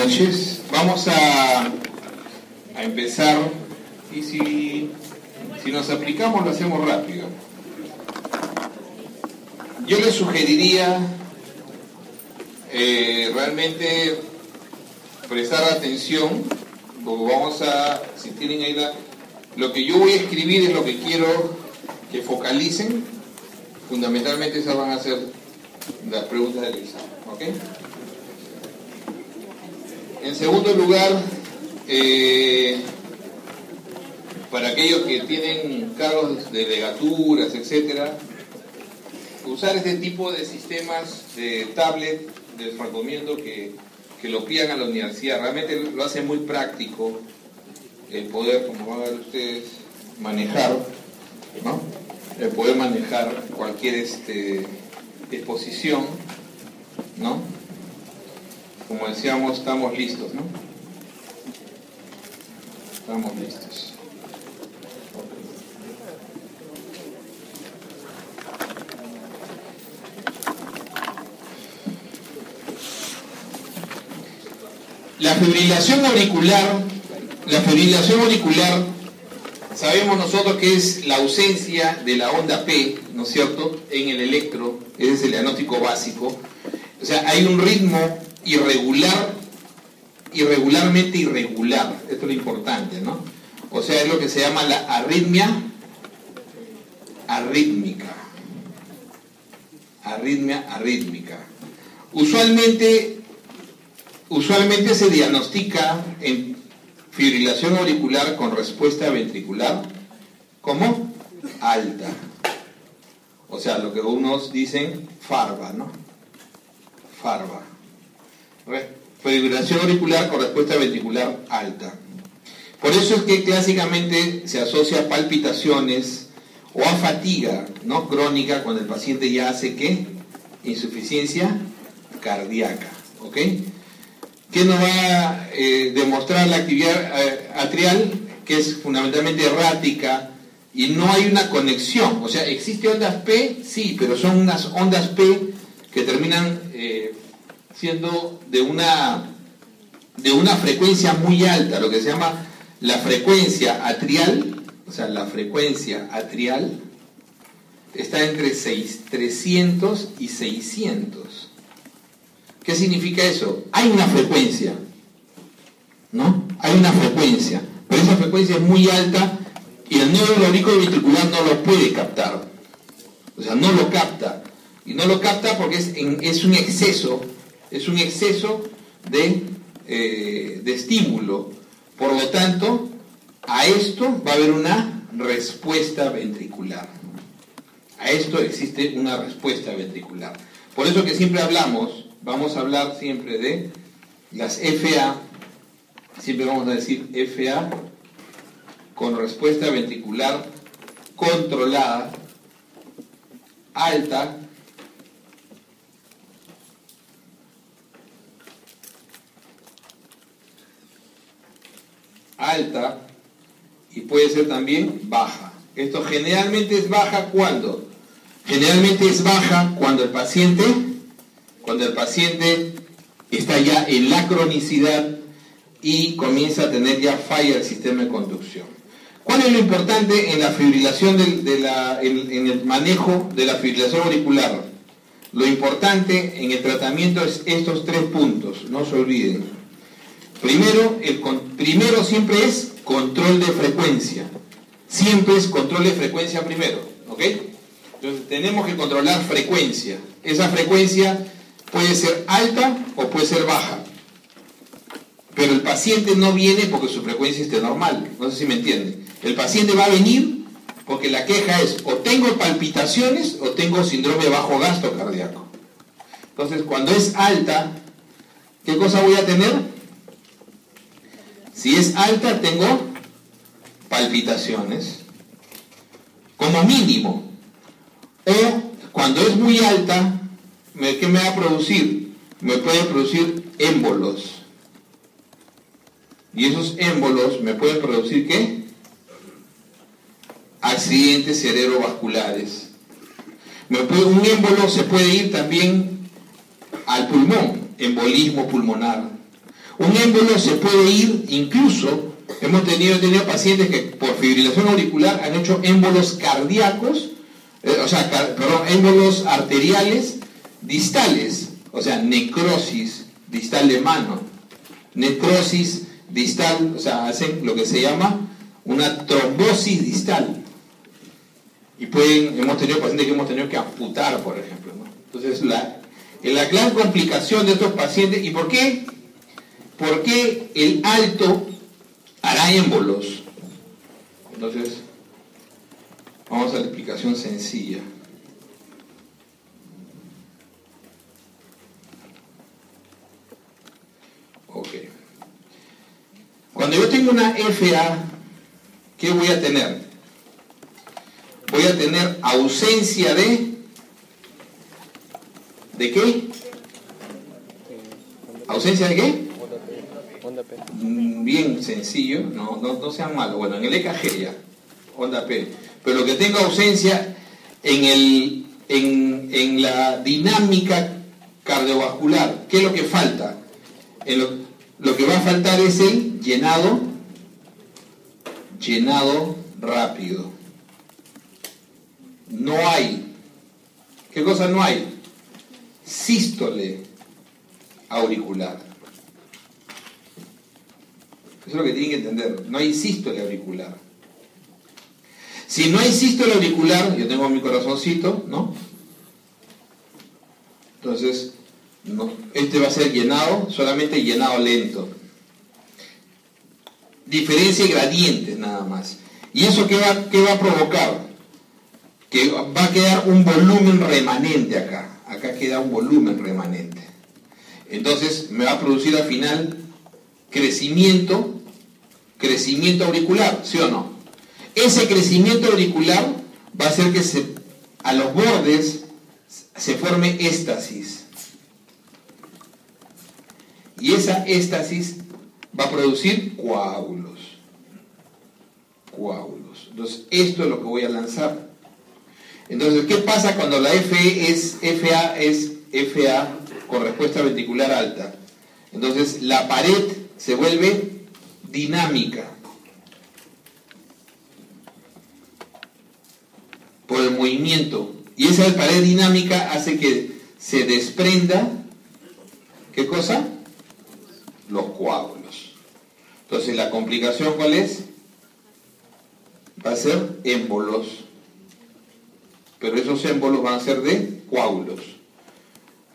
noches. Vamos a empezar y si nos aplicamos lo hacemos rápido. Yo les sugeriría realmente prestar atención, porque si tienen ahí lo que yo voy a escribir es lo que quiero que focalicen. Fundamentalmente esas van a ser las preguntas del examen, ¿ok? En segundo lugar, para aquellos que tienen cargos de legaturas, etcétera, usar este tipo de sistemas de tablet, les recomiendo que lo pidan a la universidad. Realmente lo hace muy práctico el poder, como van a ver ustedes, manejar, ¿no? El poder manejar cualquier exposición, ¿no? Como decíamos, estamos listos, ¿no? Estamos listos. La fibrilación auricular, sabemos nosotros que es la ausencia de la onda P, ¿no es cierto?, en el electro. Ese es el diagnóstico básico. O sea, hay un ritmo irregularmente irregular. Esto es lo importante, ¿no? O sea, es lo que se llama la arritmia arrítmica. Usualmente se diagnostica en fibrilación auricular con respuesta ventricular como alta. O sea, lo que unos dicen FARVA, ¿no? FARVA. Fibrilación auricular con respuesta ventricular alta. Por eso es que clásicamente se asocia a palpitaciones o a fatiga, ¿no?, crónica, cuando el paciente ya hace ¿qué? Insuficiencia cardíaca, ¿ok? ¿Qué nos va a demostrar la actividad atrial? Que es fundamentalmente errática y no hay una conexión. O sea, ¿existe ondas P? Sí, pero son unas ondas P que terminan siendo de una frecuencia muy alta, lo que se llama la frecuencia atrial. O sea, la frecuencia atrial está entre 300 y 600. ¿Qué significa eso? Hay una frecuencia, ¿no? Hay una frecuencia, pero esa frecuencia es muy alta y el nervio auriculoventricular no lo puede captar. O sea, no lo capta. Y no lo capta porque es un exceso de estímulo. Por lo tanto, a esto va a haber una respuesta ventricular. A esto existe una respuesta ventricular. Por eso que siempre vamos a hablar siempre de las FA, siempre vamos a decir FA con respuesta ventricular controlada, alta, y puede ser también baja. Esto generalmente es baja cuando el paciente está ya en la cronicidad y comienza a tener ya falla del sistema de conducción. ¿Cuál es lo importante en la fibrilación en el manejo de la fibrilación auricular? Lo importante en el tratamiento es estos 3 puntos, no se olviden. Primero siempre es control de frecuencia. Siempre es control de frecuencia primero, ¿ok? Entonces tenemos que controlar frecuencia. Esa frecuencia puede ser alta o puede ser baja. Pero el paciente no viene porque su frecuencia esté normal. No sé si me entienden. El paciente va a venir porque la queja es o tengo palpitaciones o tengo síndrome de bajo gasto cardíaco. Entonces, cuando es alta, ¿qué cosa voy a tener? Si es alta, tengo palpitaciones, como mínimo. O cuando es muy alta, ¿qué me va a producir? Me puede producir émbolos. Y esos émbolos me pueden producir ¿qué? Accidentes cerebrovasculares. Un émbolo se puede ir también al pulmón, embolismo pulmonar. Un émbolo se puede ir, incluso he tenido pacientes que por fibrilación auricular han hecho émbolos cardíacos, émbolos arteriales distales, o sea, necrosis distal de mano, necrosis distal, o sea, hacen lo que se llama una trombosis distal. Y hemos tenido pacientes que hemos tenido que amputar, por ejemplo, ¿no? Entonces, la gran complicación de estos pacientes, ¿y por qué? ¿Por qué el alto hará émbolos? Entonces, vamos a la explicación sencilla. Ok. Cuando yo tengo una FA, ¿qué voy a tener? Voy a tener ausencia de... ¿De qué? ¿Ausencia de qué? Onda P. Bien sencillo, no sean malos. Bueno, en el EKG ya, onda P. Pero lo que tengo ausencia en la dinámica cardiovascular, ¿qué es lo que falta? Lo que va a faltar es el llenado rápido. No hay. ¿Qué cosa no hay? Sístole auricular. Eso es lo que tienen que entender. No hay sístole auricular. Si no hay sístole auricular, yo tengo mi corazoncito, ¿no? Entonces, no, este va a ser llenado, solamente llenado lento. Diferencia y gradientes nada más. ¿Y eso qué va a provocar? Que va a quedar un volumen remanente acá. Acá queda un volumen remanente. Entonces me va a producir al final crecimiento auricular, ¿sí o no? Ese crecimiento auricular va a hacer que a los bordes se forme éstasis. Y esa éstasis va a producir coágulos. Entonces, esto es lo que voy a lanzar. Entonces, ¿qué pasa cuando la FA es FA con respuesta ventricular alta? Entonces, la pared se vuelve dinámica por el movimiento. Y esa pared dinámica hace que se desprenda, ¿qué cosa? Los coágulos. Entonces, ¿la complicación cuál es? Va a ser émbolos. Pero esos émbolos van a ser de coágulos.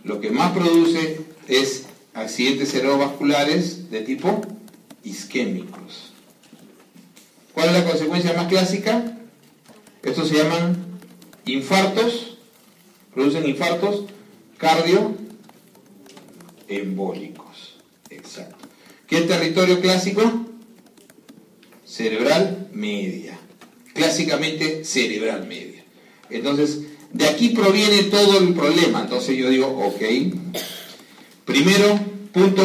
Lo que más produce es accidentes cerebrovasculares de tipo isquémicos. ¿Cuál es la consecuencia más clásica? Estos se llaman infartos, producen infartos cardioembólicos. Exacto. ¿Qué es territorio clásico? Cerebral media. Clásicamente cerebral media. Entonces, de aquí proviene todo el problema. Entonces yo digo, ok. Primero, punto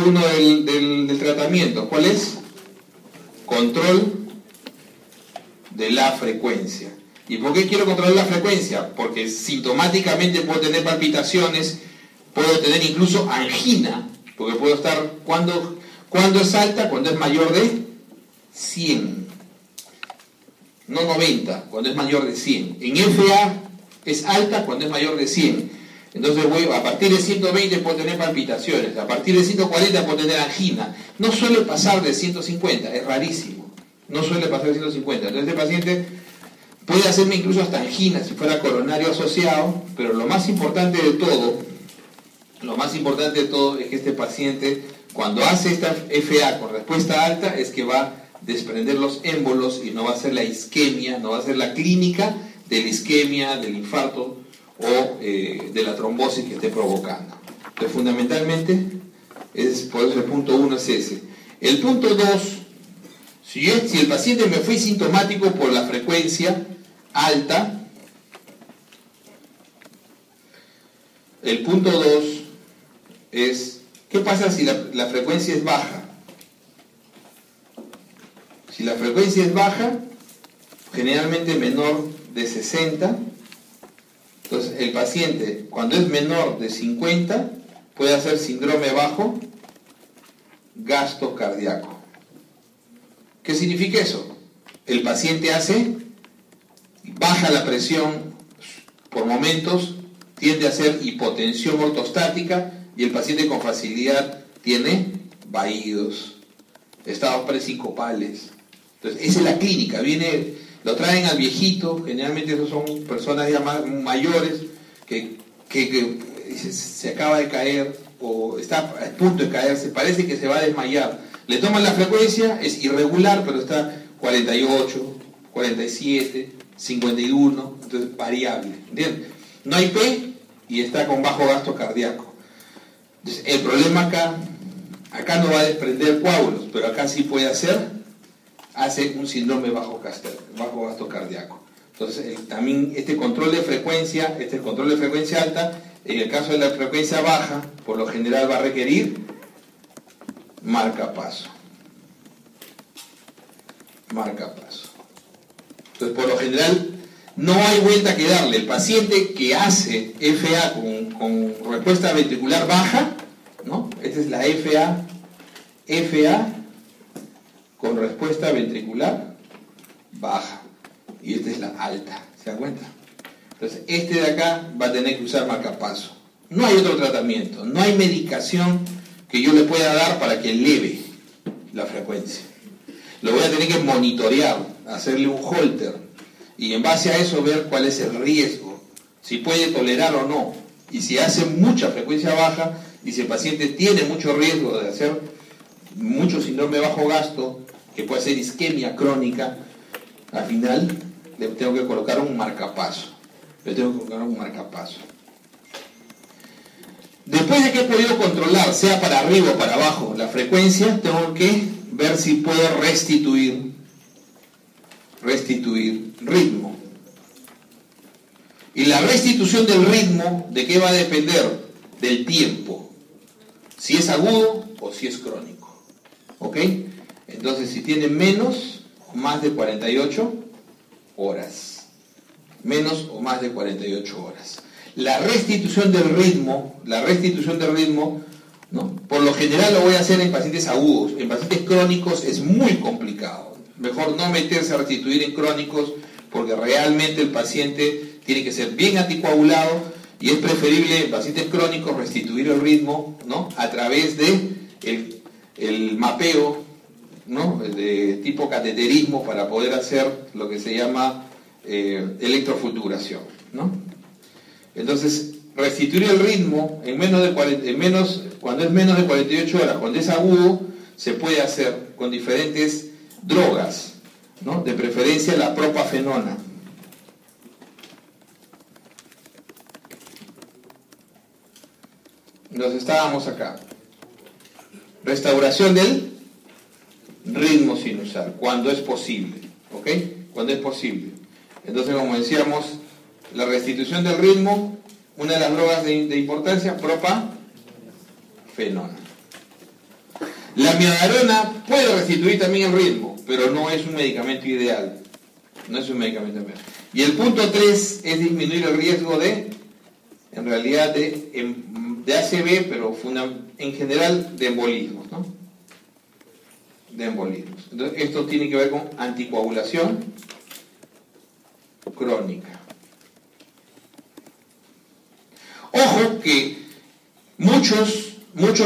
uno del tratamiento. ¿Cuál es? Control de la frecuencia. ¿Y por qué quiero controlar la frecuencia? Porque sintomáticamente puedo tener palpitaciones, puedo tener incluso angina, porque puedo estar, ¿cuándo es alta? Cuando es mayor de 100. No 90, cuando es mayor de 100. En FA es alta cuando es mayor de 100. Entonces a partir de 120 puedo tener palpitaciones, a partir de 140 puedo tener angina. No suele pasar de 150, es rarísimo. No suele pasar de 150. Entonces este paciente puede hacerme incluso hasta angina si fuera coronario asociado, pero lo más importante de todo es que este paciente, cuando hace esta FA con respuesta alta, es que va a desprender los émbolos y no va a ser la isquemia, no va a ser la clínica de la isquemia, del infarto o de la trombosis que esté provocando. Entonces, fundamentalmente, por eso el punto 1 es ese. El punto 2, si el paciente me fue sintomático por la frecuencia alta, el punto 2 es, ¿qué pasa si la frecuencia es baja? Si la frecuencia es baja, generalmente menor de 60, entonces el paciente, cuando es menor de 50, puede hacer síndrome bajo gasto cardíaco. ¿Qué significa eso? El paciente baja la presión por momentos, tiende a hacer hipotensión ortostática y el paciente con facilidad tiene vaídos, estados presincopales. Entonces, esa es la clínica. Lo traen al viejito, generalmente esos son personas ya mayores que se acaba de caer o está a punto de caerse, parece que se va a desmayar. Le toman la frecuencia, es irregular, pero está 48, 47, 51, entonces variable. ¿Entiendes? No hay P y está con bajo gasto cardíaco. Entonces, el problema acá no va a desprender coágulos, pero acá sí puede hace un síndrome bajo gasto cardíaco. Entonces, también este control de frecuencia alta, en el caso de la frecuencia baja, por lo general va a requerir marcapaso. Entonces, por lo general, no hay vuelta que darle. El paciente que hace FA con respuesta ventricular baja, ¿no? Esta es la FA con respuesta ventricular baja. Y esta es la alta. ¿Se dan cuenta? Entonces, este de acá va a tener que usar marcapaso. No hay otro tratamiento, no hay medicación que yo le pueda dar para que eleve la frecuencia. Lo voy a tener que monitorear, hacerle un holter y en base a eso ver cuál es el riesgo, si puede tolerar o no. Y si hace mucha frecuencia baja y si el paciente tiene mucho riesgo de hacer mucho síndrome de bajo gasto, que puede ser isquemia crónica, al final le tengo que colocar un marcapaso. Después de que he podido controlar, sea para arriba o para abajo, la frecuencia, tengo que ver si puedo restituir ritmo. Y la restitución del ritmo, ¿de qué va a depender? Del tiempo. Si es agudo o si es crónico. ¿Ok? Entonces, si tiene menos o más de 48 horas. Menos o más de 48 horas. La restitución del ritmo, ¿no? Por lo general lo voy a hacer en pacientes agudos. En pacientes crónicos es muy complicado. Mejor no meterse a restituir en crónicos porque realmente el paciente tiene que ser bien anticoagulado y es preferible en pacientes crónicos restituir el ritmo, ¿no? A través de el mapeo, ¿no? De tipo cateterismo para poder hacer lo que se llama electrofulturación, ¿no? Entonces, restituir el ritmo cuando es menos de 48 horas, cuando es agudo, se puede hacer con diferentes drogas, ¿no? De preferencia la propafenona. Nos estábamos acá. Restauración del ritmo sinusal, cuando es posible, ¿ok? Cuando es posible. Entonces, como decíamos, la restitución del ritmo, una de las drogas de importancia, propafenona. La amiodarona puede restituir también el ritmo, pero no es un medicamento ideal. Y el punto 3 es disminuir el riesgo de ACV, pero en general de embolismos, ¿no? De embolismos. Entonces, esto tiene que ver con anticoagulación crónica. Ojo que muchos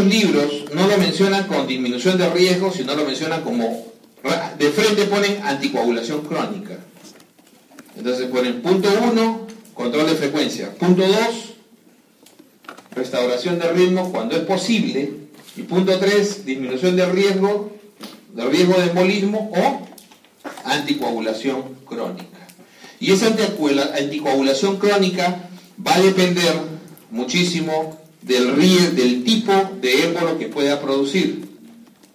libros no lo mencionan con disminución de riesgo, sino lo mencionan como, de frente ponen anticoagulación crónica. Entonces ponen punto 1, control de frecuencia. Punto 2, restauración de ritmo cuando es posible. Y punto 3, disminución del riesgo de embolismo o anticoagulación crónica. Y esa anticoagulación crónica va a depender muchísimo del tipo de émbolo que pueda producir,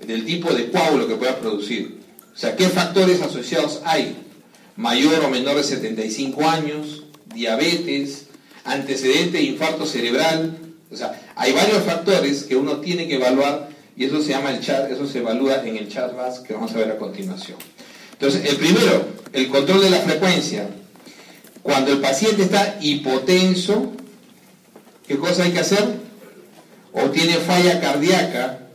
del tipo de coágulo que pueda producir. O sea, ¿qué factores asociados hay? Mayor o menor de 75 años, diabetes, antecedente de infarto cerebral. O sea, hay varios factores que uno tiene que evaluar y eso se evalúa en el CHA2DS que vamos a ver a continuación. Entonces, el primero, el control de la frecuencia. Cuando el paciente está hipotenso, ¿qué cosa hay que hacer? o tiene falla cardíaca,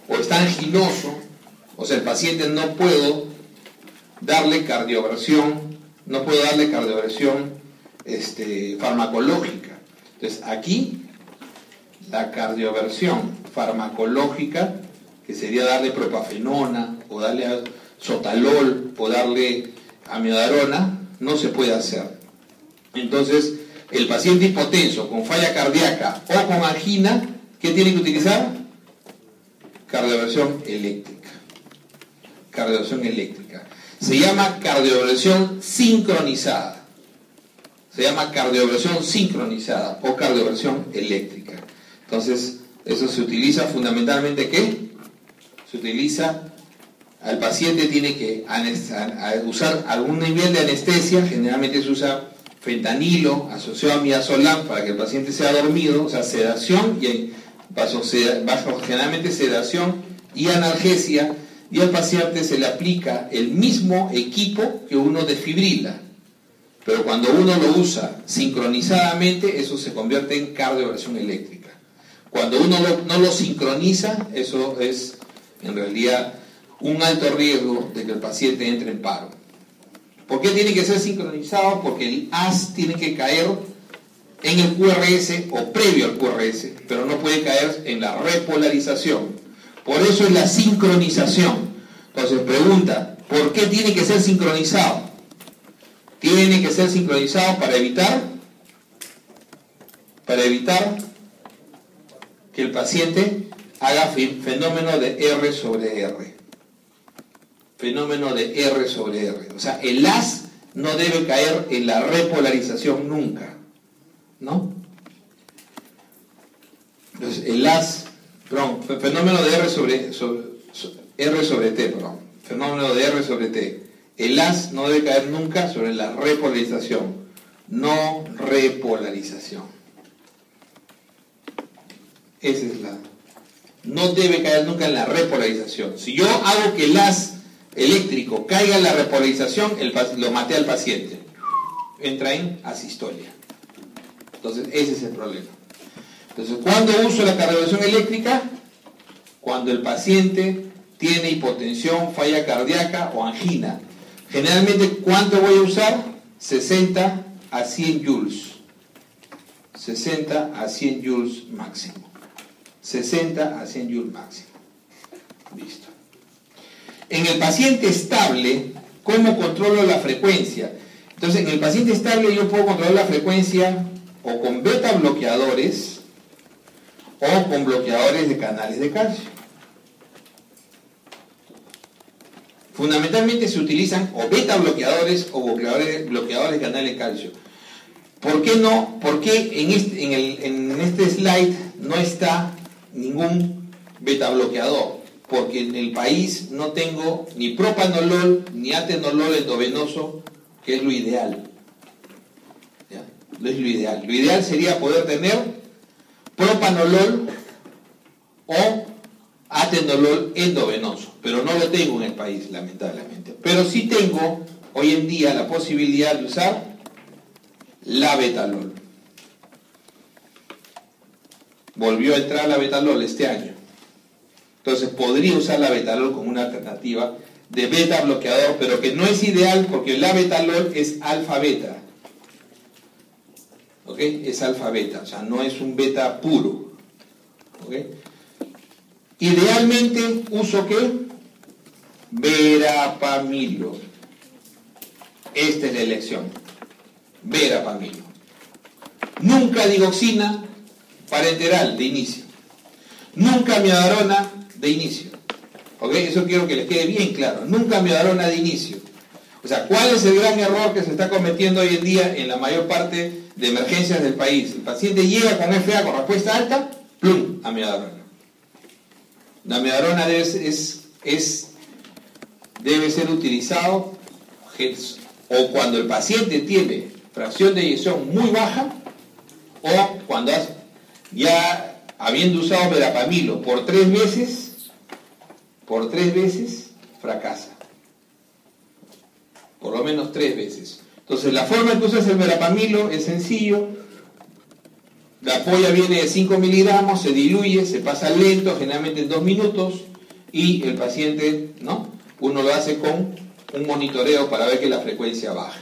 o está anginoso, o sea, el paciente no puedo darle cardioversión, farmacológica. Entonces, aquí, la cardioversión farmacológica, que sería darle propafenona, o darle sotalol, o darle amiodarona, no se puede hacer. Entonces, el paciente hipotenso con falla cardíaca o con angina, ¿qué tiene que utilizar? Cardioversión eléctrica. Cardioversión eléctrica. Se llama cardioversión sincronizada. Se llama cardioversión sincronizada o cardioversión eléctrica. Entonces, eso se utiliza fundamentalmente, ¿qué? Se utiliza, al paciente tiene que usar algún nivel de anestesia, generalmente se usa fentanilo asociado a midazolam para que el paciente sea dormido, o sea, sedación y generalmente sedación y analgesia, y al paciente se le aplica el mismo equipo que uno desfibrila, pero cuando uno lo usa sincronizadamente, eso se convierte en cardioversión eléctrica. Cuando uno no lo sincroniza, eso es en realidad un alto riesgo de que el paciente entre en paro. ¿Por qué tiene que ser sincronizado? Porque el haz tiene que caer en el QRS o previo al QRS, pero no puede caer en la repolarización. Por eso es la sincronización. Entonces pregunta, ¿por qué tiene que ser sincronizado? Tiene que ser sincronizado para evitar que el paciente haga fenómeno de R sobre R. Fenómeno de R sobre R. O sea, el haz no debe caer en la repolarización nunca, ¿no? Entonces, el haz, fenómeno de R sobre T, fenómeno de R sobre T. El haz no debe caer nunca sobre la repolarización, no repolarización. Esa es la... No debe caer nunca en la repolarización. Si yo hago que el haz eléctrico caiga en la repolarización, lo maté al paciente. Entra en asistolia. Entonces, ese es el problema. Entonces, ¿cuándo uso la cardioversión eléctrica? Cuando el paciente tiene hipotensión, falla cardíaca o angina. Generalmente, ¿cuánto voy a usar? 60 a 100 joules. 60 a 100 joules máximo. 60 a 100 joules máximo. Listo. En el paciente estable, ¿cómo controlo la frecuencia? Entonces, en el paciente estable yo puedo controlar la frecuencia o con beta bloqueadores o con bloqueadores de canales de calcio. Fundamentalmente se utilizan o beta bloqueadores o bloqueadores de canales de calcio. ¿Por qué no? ¿Por qué en este slide no está ningún beta bloqueador? Porque en el país no tengo ni propanolol ni atenolol endovenoso, que es lo ideal. ¿Ya? No es lo ideal. Lo ideal sería poder tener propanolol o atenolol endovenoso, pero no lo tengo en el país, lamentablemente. Pero sí tengo hoy en día la posibilidad de usar la betalol. Volvió a entrar la betalol este año. Entonces podría usar la betalol como una alternativa de beta bloqueador, pero que no es ideal porque la betalol es alfa-beta. ¿Ok? Es alfa-beta, o sea, no es un beta puro. ¿Ok? Idealmente uso ¿qué? Verapamilo. Esta es la elección. Verapamilo. Nunca digoxina parenteral de inicio. Nunca amiodarona de inicio. ¿Ok? Eso quiero que les quede bien claro. Nunca amiodarona de inicio. O sea, ¿cuál es el gran error que se está cometiendo hoy en día en la mayor parte de emergencias del país? El paciente llega con FA con respuesta alta, ¡plum! Amiodarona. La amiodarona debe ser utilizado o cuando el paciente tiene fracción de eyección muy baja o cuando ya habiendo usado verapamilo por 3 veces fracasa. Por lo menos 3 veces. Entonces la forma en que usas el verapamilo es sencillo. La polla viene de 5 miligramos, se diluye, se pasa lento, generalmente en 2 minutos, y el paciente, ¿no? Uno lo hace con un monitoreo para ver que la frecuencia baje.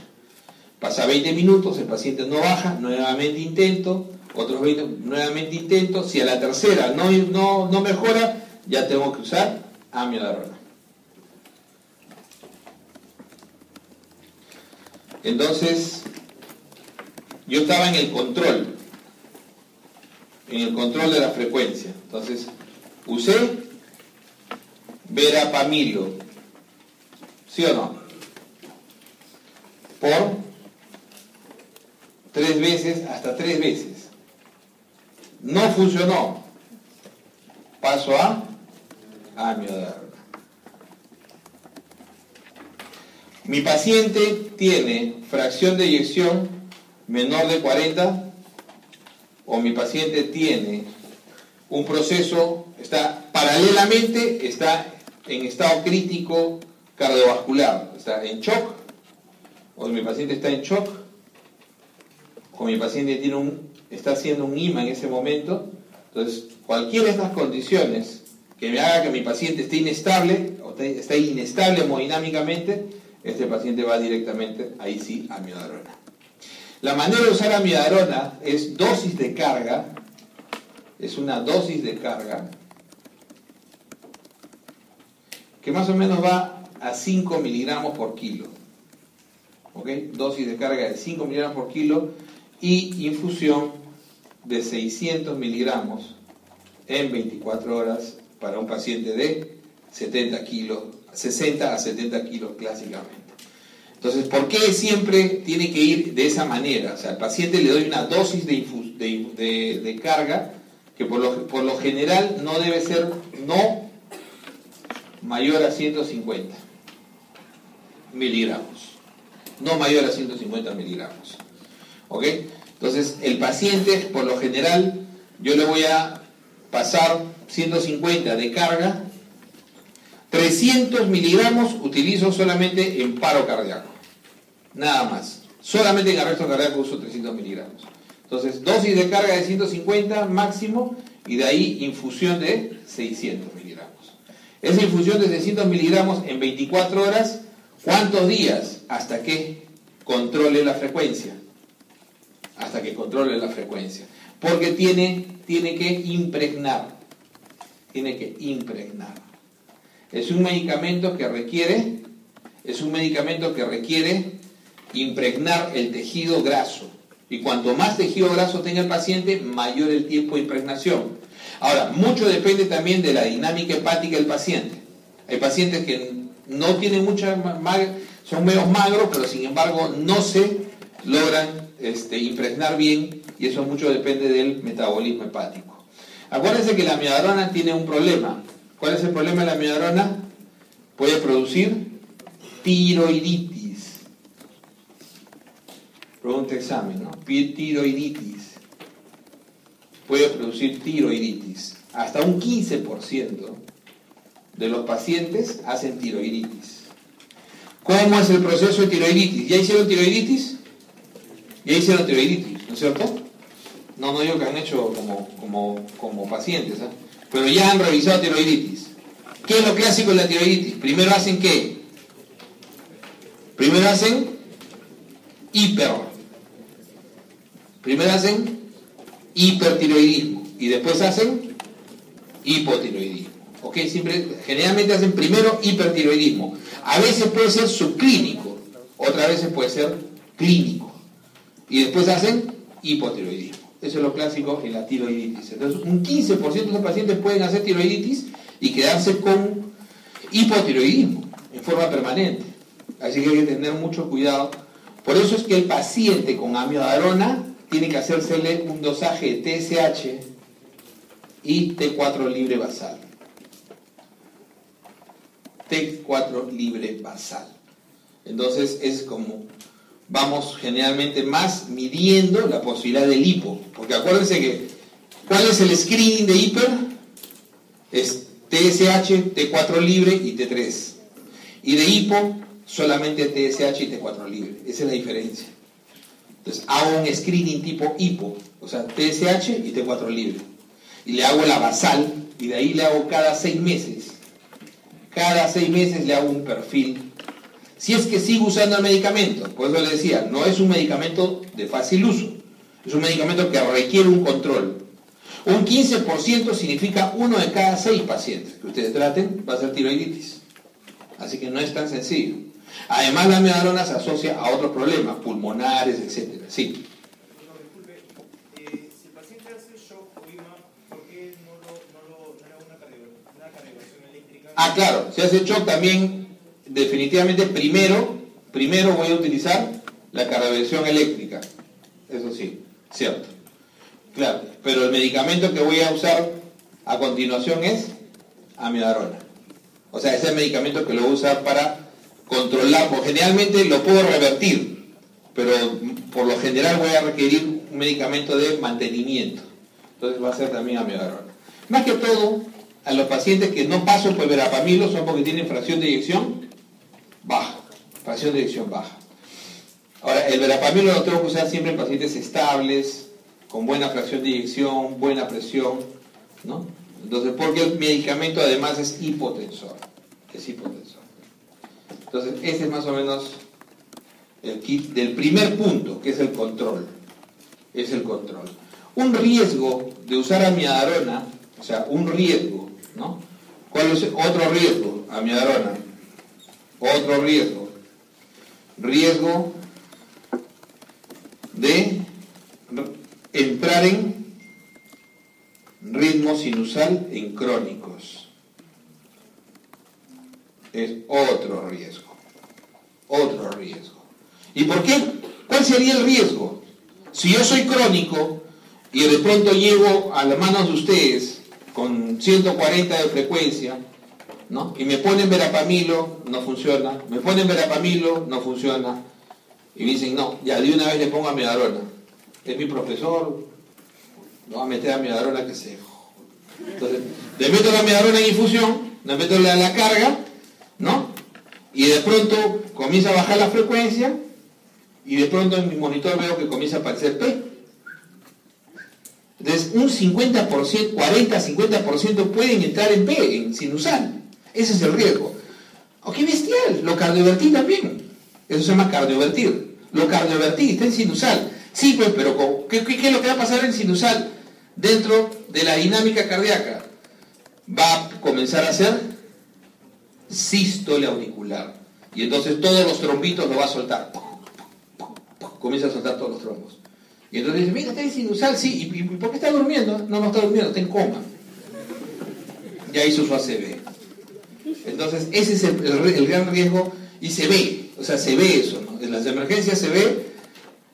Pasa 20 minutos, el paciente no baja, nuevamente intento, otros 20, nuevamente intento. Si a la tercera no mejora, ya tengo que usar amiodarona. Entonces, yo estaba en el control de la frecuencia. Entonces, usé verapamilo, ¿sí o no? Por 3 veces, hasta 3 veces. No funcionó. Paso a amiodarona. Mi paciente tiene fracción de eyección menor de 40, o mi paciente tiene un proceso, paralelamente está en estado crítico cardiovascular, está en shock, o mi paciente está en shock, o mi paciente está haciendo un IMA en ese momento. Entonces, cualquiera de estas condiciones que me haga que mi paciente esté inestable, o esté inestable hemodinámicamente, este paciente va directamente, ahí sí, a amiodarona. La manera de usar amiodarona es dosis de carga, es una dosis de carga que más o menos va a 5 miligramos por kilo. ¿Ok? Dosis de carga de 5 miligramos por kilo y infusión de 600 miligramos en 24 horas para un paciente de 70 kilos, 60 a 70 kilos clásicamente. Entonces, ¿por qué siempre tiene que ir de esa manera? O sea, al paciente le doy una dosis de carga que por lo general no debe ser mayor a 150 miligramos. No mayor a 150 miligramos. ¿Ok? Entonces, el paciente, por lo general, yo le voy a pasar 150 de carga. 300 miligramos utilizo solamente en paro cardíaco. Nada más. Solamente en arresto cardíaco uso 300 miligramos. Entonces, dosis de carga de 150 máximo, y de ahí infusión de 600 miligramos. Esa infusión de 600 miligramos en 24 horas, ¿cuántos días? Hasta que controle la frecuencia. Hasta que controle la frecuencia. Porque tiene que impregnar. Tiene que impregnar. Es un medicamento que requiere impregnar el tejido graso. Y cuanto más tejido graso tenga el paciente, mayor el tiempo de impregnación. Ahora, mucho depende también de la dinámica hepática del paciente. Hay pacientes que no tienen son medio magros, pero sin embargo no se logran impregnar bien, y eso mucho depende del metabolismo hepático. Acuérdense que la amiodarona tiene un problema. ¿Cuál es el problema de la amiodarona? Puede producir tiroiditis. Pregunta examen, ¿no? Tiroiditis. Puede producir tiroiditis. Hasta un 15% de los pacientes hacen tiroiditis. ¿Cómo es el proceso de tiroiditis? ¿Ya hicieron tiroiditis? ¿Ya hicieron tiroiditis? ¿No es cierto? No digo que han hecho como pacientes, ¿eh? Pero ya han revisado tiroiditis. ¿Qué es lo clásico de la tiroiditis? Primero hacen ¿qué? Primero hacen hipertiroidismo y después hacen hipotiroidismo. ¿Ok? Generalmente hacen primero hipertiroidismo. A veces puede ser subclínico, otras veces puede ser clínico. Y después hacen hipotiroidismo. Eso es lo clásico en la tiroiditis. Entonces, un 15% de los pacientes pueden hacer tiroiditis y quedarse con hipotiroidismo en forma permanente. Así que hay que tener mucho cuidado. Por eso es que el paciente con amiodarona tiene que hacérsele un dosaje de TSH y T4 libre basal. T4 libre basal. Entonces es como vamos generalmente más midiendo la posibilidad del hipo. Porque acuérdense que, ¿cuál es el screening de hiper? Es TSH, T4 libre y T3. Y de hipo, solamente TSH y T4 libre. Esa es la diferencia. Entonces hago un screening tipo hipo, o sea, TSH y T4 libre. Y le hago la basal, y de ahí le hago cada 6 meses. Cada 6 meses le hago un perfil. Si es que sigo usando el medicamento, por eso le decía, no es un medicamento de fácil uso, es un medicamento que requiere un control. Un 15% significa 1 de cada 6 pacientes que ustedes traten va a ser tiroiditis. Así que no es tan sencillo. Además, la amiodarona se asocia a otros problemas, pulmonares, etc. Sí. Disculpe, si el paciente hace shock o IMA, ¿por qué no le hago una cardioversión eléctrica? Ah, claro, si hace shock también, definitivamente primero voy a utilizar la cardioversión eléctrica. Eso sí, cierto. Claro, pero el medicamento que voy a usar a continuación es amiodarona. O sea, es el medicamento que lo voy a usar para controlar, porque generalmente lo puedo revertir, pero por lo general voy a requerir un medicamento de mantenimiento. Entonces va a ser también amiodarona. Más que todo, a los pacientes que no paso por verapamilo son porque tienen fracción de eyección baja. Fracción de eyección baja. Ahora, el verapamilo lo tengo que usar siempre en pacientes estables, con buena fracción de eyección, buena presión, ¿no? Entonces, porque el medicamento además es hipotensor. Es hipotensor. Entonces, ese es más o menos el kit del primer punto, que es el control. Es el control. Un riesgo de usar amiodarona, o sea, un riesgo, ¿no? ¿Cuál es otro riesgo? Amiodarona. Otro riesgo. Riesgo de entrar en ritmo sinusal en crónicos. Es otro riesgo. Otro riesgo. ¿Y por qué? ¿Cuál sería el riesgo? Si yo soy crónico y de pronto llego a las manos de ustedes con 140 de frecuencia, ¿no? Y me ponen verapamilo, no funciona. Me ponen verapamilo, no funciona. Y me dicen, no, ya de una vez le pongo amiodarona. Es mi profesor, no va a meter amiodarona que se... Entonces, le meto la amiodarona en infusión, le meto la carga, ¿no? Y de pronto comienza a bajar la frecuencia y de pronto en mi monitor veo que comienza a aparecer P. Entonces, un 50%, 40-50% pueden entrar en P, en sinusal. Ese es el riesgo. ¡Oh, qué bestial! Lo cardiovertí también. Eso se llama cardiovertir. Lo cardiovertí, está en sinusal. Sí, pues, pero ¿qué es lo que va a pasar en sinusal dentro de la dinámica cardíaca? Va a comenzar a hacer sístole auricular. Y entonces todos los trombitos lo va a soltar. Comienza a soltar todos los trombos. Y entonces dice, mira, está en sinusal, sí. ¿Y por qué está durmiendo? No está durmiendo, está en coma. Ya hizo su ACV. Entonces, ese es el gran riesgo y se ve. O sea, se ve eso, ¿no? En las emergencias se ve,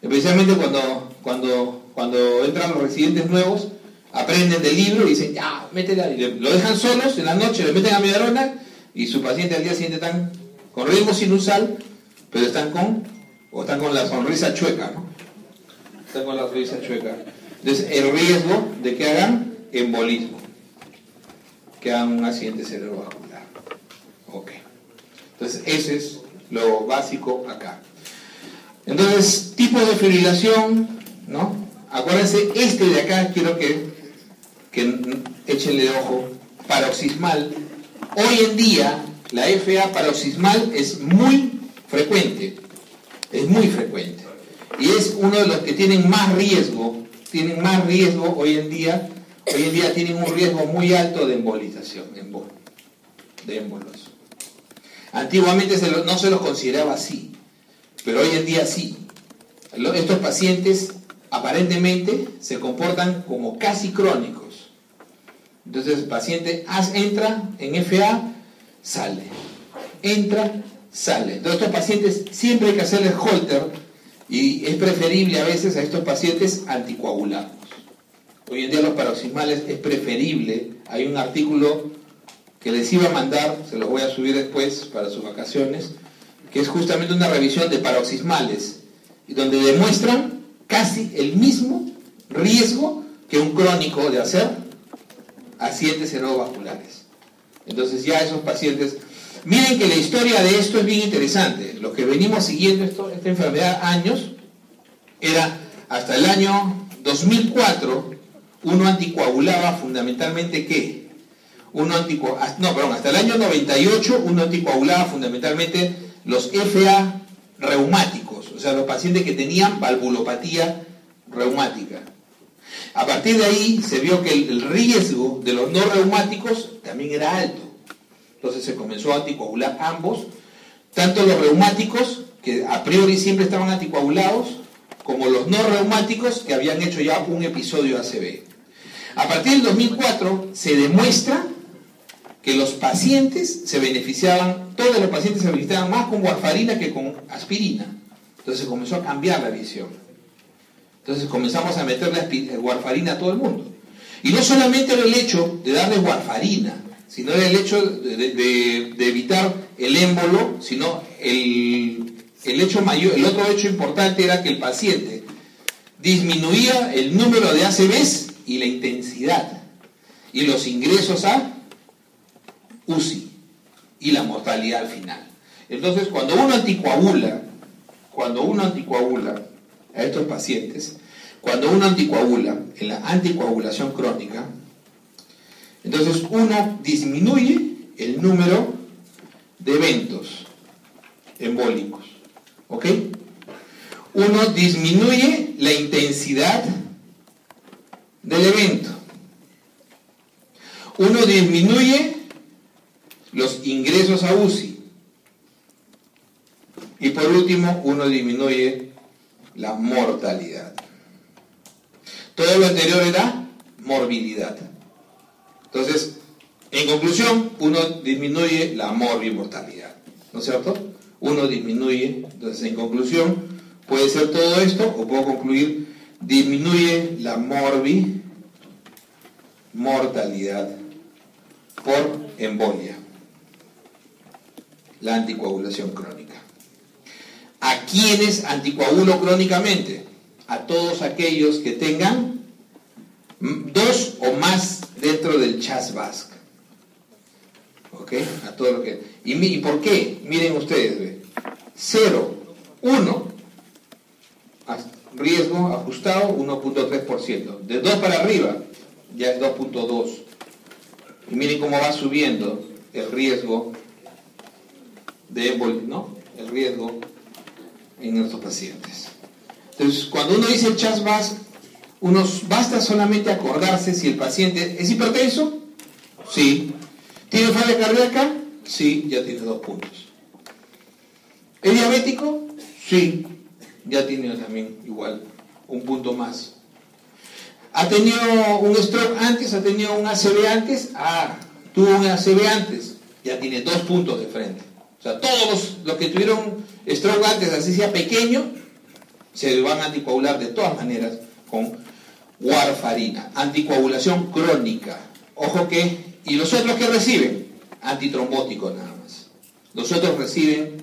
especialmente cuando entran los residentes nuevos, aprenden del libro y dicen, ya, métela. Y lo dejan solos en la noche, le meten amiodarona y su paciente al día siguiente están con ritmo sinusal, pero están con la sonrisa chueca, ¿no? Están con la sonrisa chueca. Entonces, el riesgo de que hagan embolismo, que hagan un accidente cerebrovascular. Ok. Entonces, ese es lo básico acá. Entonces, tipos de fibrilación, ¿no? Acuérdense, este de acá quiero que échenle ojo, paroxismal. Hoy en día, la FA paroxismal es muy frecuente. Es muy frecuente. Y es uno de los que tienen más riesgo hoy en día. Hoy en día tienen un riesgo muy alto de embolización, de émbolos. Antiguamente no se los consideraba así, pero hoy en día sí. Estos pacientes aparentemente se comportan como casi crónicos. Entonces el paciente entra en FA, sale. Entra, sale. Entonces estos pacientes siempre hay que hacerles holter y es preferible a veces a estos pacientes anticoagularlos. Hoy en día los paroxismales es preferible. Hay un artículo que les iba a mandar, se los voy a subir después para sus vacaciones, que es justamente una revisión de paroxismales, y donde demuestran casi el mismo riesgo que un crónico de hacer accidentes cerebrovasculares. Entonces ya esos pacientes... Miren que la historia de esto es bien interesante. Los que venimos siguiendo esta enfermedad años, era hasta el año 2004, uno anticoagulaba fundamentalmente ¿qué? Hasta el año 98 uno anticoagulaba fundamentalmente los FA reumáticos, o sea, los pacientes que tenían valvulopatía reumática. A partir de ahí se vio que el riesgo de los no reumáticos también era alto. Entonces se comenzó a anticoagular ambos, tanto los reumáticos, que a priori siempre estaban anticoagulados, como los no reumáticos, que habían hecho ya un episodio ACV. A partir del 2004 se demuestra que los pacientes se beneficiaban, todos los pacientes se beneficiaban más con warfarina que con aspirina. Entonces se comenzó a cambiar la visión. Entonces comenzamos a meterle warfarina a todo el mundo. Y no solamente era el hecho de darle warfarina, sino era el hecho de evitar el émbolo, sino el hecho mayor, el otro hecho importante era que el paciente disminuía el número de ACVs y la intensidad, y los ingresos a UCI y la mortalidad al final. Entonces, cuando uno anticoagula a estos pacientes, cuando uno anticoagula en la anticoagulación crónica, entonces uno disminuye el número de eventos embólicos, ¿ok? Uno disminuye la intensidad del evento. Uno disminuye los ingresos a UCI. Y por último, uno disminuye la mortalidad. Todo lo anterior era morbilidad. Entonces, en conclusión, uno disminuye la morbimortalidad, ¿no es cierto? Uno disminuye, entonces en conclusión, puede ser todo esto, o puedo concluir, disminuye la morbimortalidad por embolia, la anticoagulación crónica. ¿A quiénes anticoagulo crónicamente? A todos aquellos que tengan 2 o más dentro del CHAS-VASc. ¿Ok? A todo lo que... ¿Y por qué? Miren ustedes, 0, 1, riesgo ajustado 1.3%. De 2 para arriba ya es 2.2. Y miren cómo va subiendo el riesgo de ébola, ¿no? El riesgo en nuestros pacientes. Entonces, cuando uno dice el CHAS-VASc, basta solamente acordarse si el paciente es hipertenso, sí. ¿Tiene falla cardíaca? Sí, ya tiene 2 puntos. ¿Es diabético? Sí, ya tiene también igual un punto más. ¿Ha tenido un stroke antes? ¿Ha tenido un ACV antes? Tuvo un ACV antes, ya tiene 2 puntos de frente. O sea, todos los que tuvieron stroke antes, así sea pequeño, se van a anticoagular de todas maneras con warfarina. Anticoagulación crónica. Ojo que... ¿Y los otros que reciben? Antitrombóticos nada más. Los otros reciben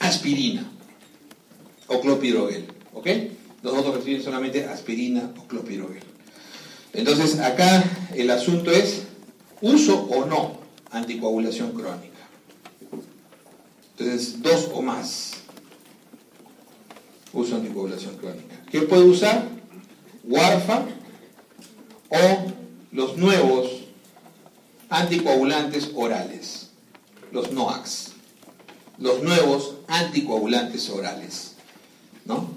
aspirina o clopidogrel. ¿Ok? Los otros reciben solamente aspirina o clopidogrel. Entonces, acá el asunto es uso o no anticoagulación crónica. Entonces, 2 o más. Uso anticoagulación crónica. ¿Qué puede usar? Warfa o los nuevos anticoagulantes orales, los NOACs, los nuevos anticoagulantes orales, ¿no?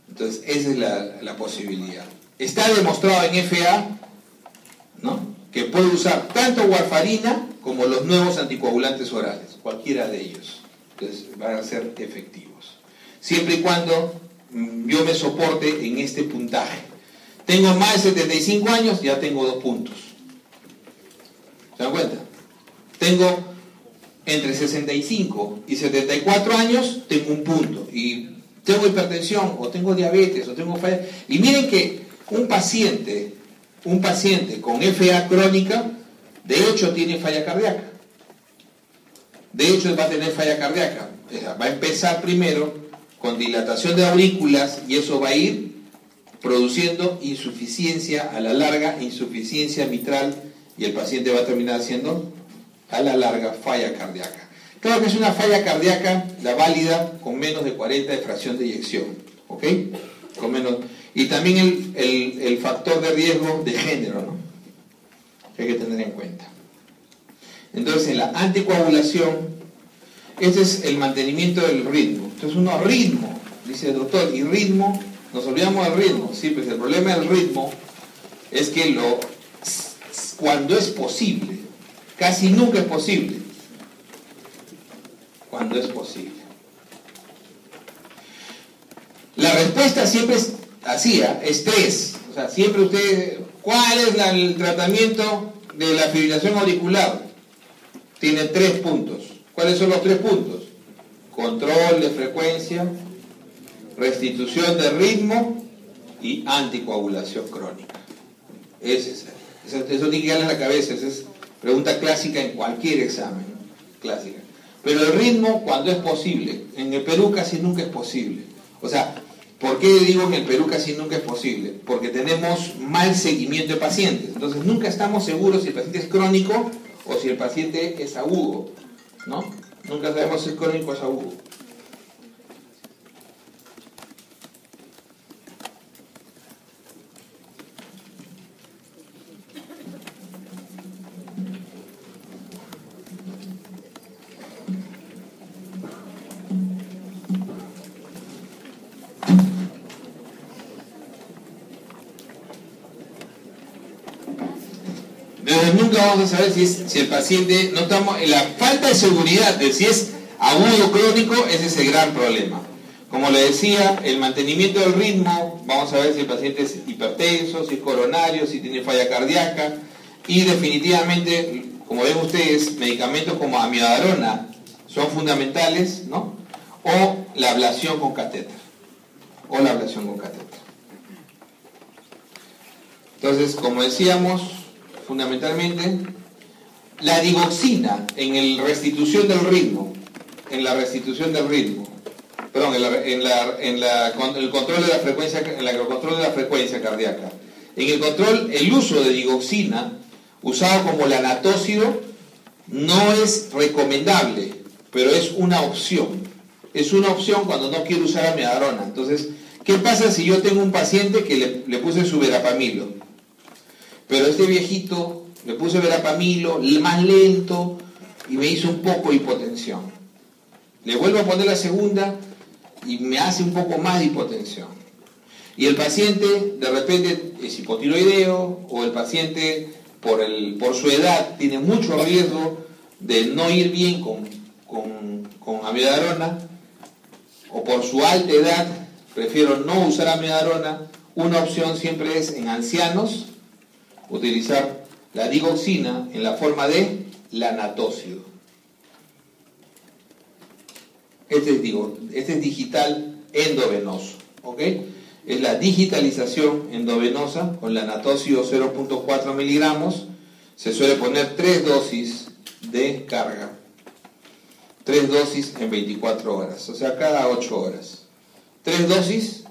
Entonces, esa es la posibilidad. Está demostrado en FA, ¿no?, que puede usar tanto warfarina como los nuevos anticoagulantes orales, cualquiera de ellos. Entonces, van a ser efectivos. Siempre y cuando yo me soporte en este puntaje. Tengo más de 75 años, ya tengo 2 puntos. ¿Se dan cuenta? Tengo entre 65 y 74 años, tengo 1 punto. Y tengo hipertensión, o tengo diabetes, o tengo falla. Y miren que un paciente con FA crónica, de hecho tiene falla cardíaca. De hecho va a tener falla cardíaca. Va a empezar primero con dilatación de aurículas y eso va a ir produciendo insuficiencia a la larga, insuficiencia mitral, y el paciente va a terminar haciendo a la larga falla cardíaca. Claro que es una falla cardíaca, la válida, con menos de 40 de fracción de eyección, ¿ok? Con menos. Y también el factor de riesgo de género, ¿no? Que hay que tener en cuenta. Entonces, en la anticoagulación, ese es el mantenimiento del ritmo. Entonces, ritmo, dice el doctor, y ritmo, nos olvidamos del ritmo. Sí, pues el problema del ritmo es que cuando es posible, casi nunca es posible, cuando es posible. La respuesta siempre es así, estrés. O sea, siempre usted, ¿cuál es el tratamiento de la fibrilación auricular? Tiene 3 puntos. ¿Cuáles son los 3 puntos? Control de frecuencia, restitución de ritmo y anticoagulación crónica. Eso tiene que quedarle en la cabeza. Esa es pregunta clásica en cualquier examen, clásica. Pero el ritmo, cuando es posible. En el Perú casi nunca es posible. O sea, ¿por qué digo que en el Perú casi nunca es posible? Porque tenemos mal seguimiento de pacientes. Entonces nunca estamos seguros si el paciente es crónico o si el paciente es agudo, ¿no? Nunca sabemos si es crónico o es agudo. Nunca vamos a saber si el paciente, no estamos en la falta de seguridad de si es agudo o crónico, ese es el gran problema. Como le decía, el mantenimiento del ritmo, vamos a ver si el paciente es hipertenso, si es coronario, si tiene falla cardíaca, y definitivamente, como ven ustedes, medicamentos como amiodarona son fundamentales, ¿no? O la ablación con catéter. Entonces, como decíamos, fundamentalmente, la digoxina en la restitución del ritmo, en el control de la frecuencia cardíaca. En el control, el uso de digoxina, usado como lanatócido, no es recomendable, pero es una opción. Es una opción cuando no quiero usar amiodarona. Entonces, ¿qué pasa si yo tengo un paciente que le puse su verapamilo? Pero este viejito le puse verapamilo, más lento, y me hizo un poco de hipotensión. Le vuelvo a poner la segunda y me hace un poco más de hipotensión. Y el paciente de repente es hipotiroideo, o el paciente por su edad tiene mucho riesgo de no ir bien con amiodarona, o por su alta edad prefiero no usar amiodarona. Una opción siempre es en ancianos utilizar la digoxina en la forma de lanatócido. Este es digital endovenoso, ¿ok? Es la digitalización endovenosa con lanatócido 0.4 miligramos. Se suele poner 3 dosis de carga. 3 dosis en 24 horas, o sea, cada 8 horas. 3 dosis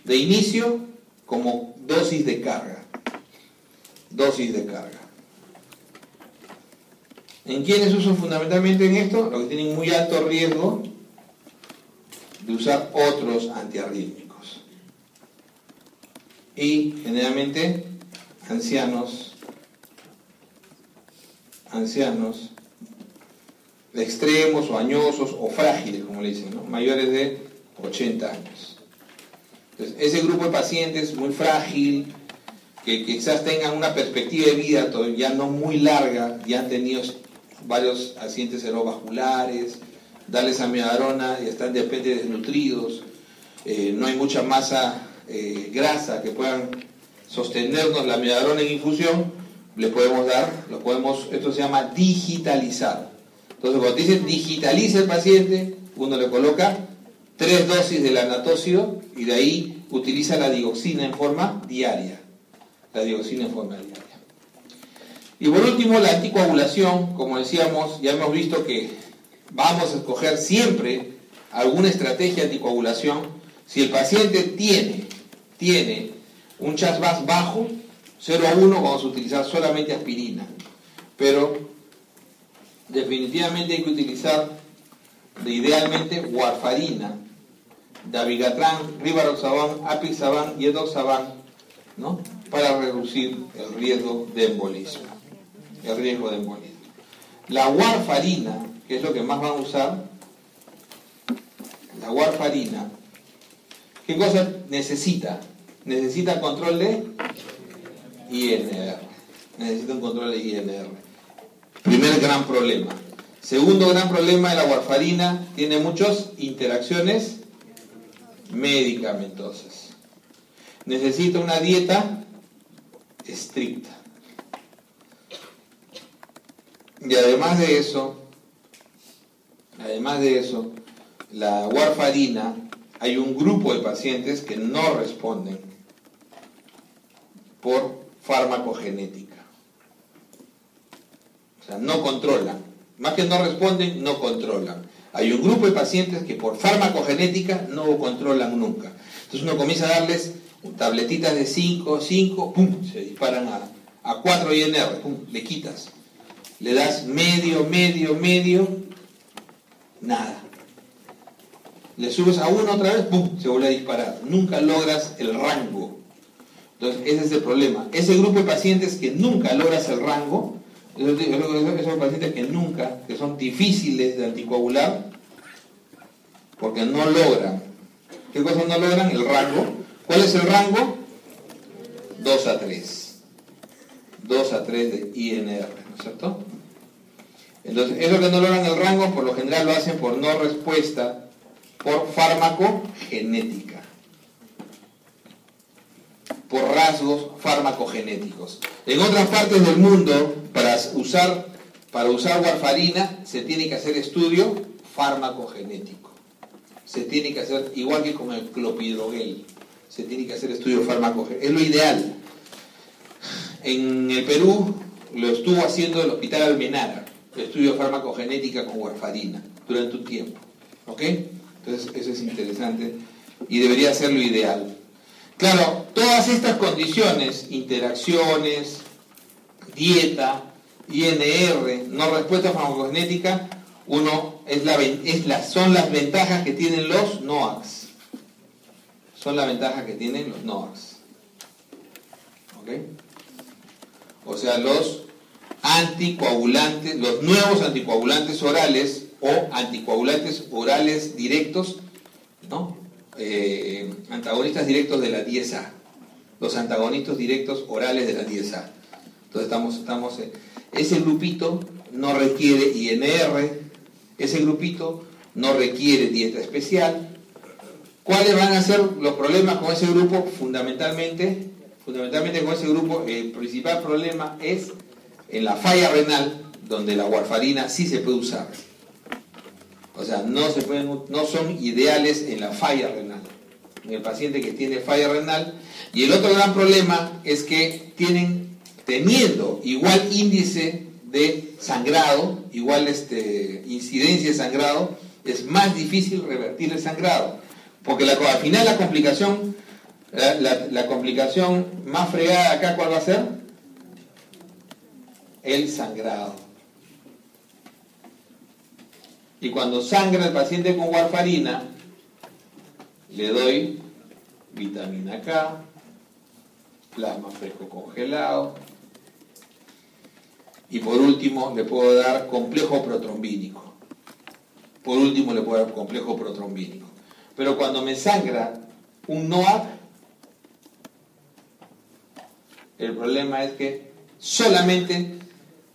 de inicio como dosis de carga. ¿En quiénes usan fundamentalmente en esto? Los que tienen muy alto riesgo de usar otros antiarrítmicos. Y generalmente ancianos extremos o añosos o frágiles, como le dicen, ¿no? Mayores de 80 años. Entonces, ese grupo de pacientes muy frágil, que quizás tengan una perspectiva de vida ya no muy larga, ya han tenido varios accidentes cerebrovasculares, darles amiodarona y están de repente desnutridos, no hay mucha masa grasa que puedan sostenernos la amiodarona en infusión, le podemos dar, esto se llama digitalizar. Entonces, cuando dicen digitaliza el paciente, uno le coloca 3 dosis del lanatócido y de ahí utiliza la digoxina en forma diaria. Y por último, la anticoagulación. Como decíamos, ya hemos visto que vamos a escoger siempre alguna estrategia de anticoagulación. Si el paciente tiene un CHAS-VAS bajo, 0 a 1, vamos a utilizar solamente aspirina. Pero definitivamente hay que utilizar idealmente warfarina, dabigatran, rivaroxaban, apixaban y edoxaban, ¿no? Para reducir el riesgo de embolismo. La warfarina, que es lo que más van a usar, la warfarina, ¿qué cosa necesita? Necesita control de INR. Necesita un control de INR. Primer gran problema. Segundo gran problema de la warfarina, tiene muchas interacciones medicamentosas. Necesita una dieta estricta. Y además de eso, la warfarina, hay un grupo de pacientes que no responden por farmacogenética. O sea, no controlan. Más que no responden, no controlan. Hay un grupo de pacientes que por farmacogenética no controlan nunca. Entonces uno comienza a darles tabletitas de 5, ¡pum!, se disparan a 4 INR, ¡pum!, le quitas. Le das medio, nada. Le subes a 1 otra vez, ¡pum!, se vuelve a disparar. Nunca logras el rango. Entonces ese es el problema. Ese grupo de pacientes que nunca logras el rango, esos pacientes que son difíciles de anticoagular, porque no logran. ¿Qué cosa no logran? El rango. ¿Cuál es el rango? 2 a 3. 2 a 3 de INR, ¿no es cierto? Entonces, esos que no logran el rango, por lo general lo hacen por no respuesta, por farmacogenética, por rasgos farmacogenéticos. En otras partes del mundo, para usar warfarina, se tiene que hacer estudio farmacogenético. Se tiene que hacer, igual que con el clopidogrel, se tiene que hacer estudio farmacogenético. Es lo ideal. En el Perú lo estuvo haciendo el Hospital Almenara, el estudio farmacogenética con warfarina, durante un tiempo. ¿Ok? Entonces, eso es interesante y debería ser lo ideal. Claro, todas estas condiciones, interacciones, dieta, INR, no respuesta farmacogenética, son las ventajas que tienen los NOACs. Son las ventajas que tienen los NOACs. ¿Ok? O sea, los anticoagulantes, los nuevos anticoagulantes orales o anticoagulantes orales directos, ¿no? Antagonistas directos de la 10A. Los antagonistas directos orales de la 10A. Entonces ese grupito no requiere INR, ese grupito no requiere dieta especial. ¿Cuáles van a ser los problemas con ese grupo? Fundamentalmente con ese grupo el principal problema es en la falla renal, donde la warfarina sí se puede usar. O sea, no son ideales en la falla renal, en el paciente que tiene falla renal. Y el otro gran problema es que teniendo igual índice de sangrado, igual incidencia de sangrado, es más difícil revertir el sangrado. Porque al final la complicación más fregada acá, ¿cuál va a ser? El sangrado. Y cuando sangra el paciente con warfarina, le doy vitamina K, plasma fresco congelado, y por último le puedo dar complejo protrombínico. Pero cuando me sangra un NOAC, el problema es que solamente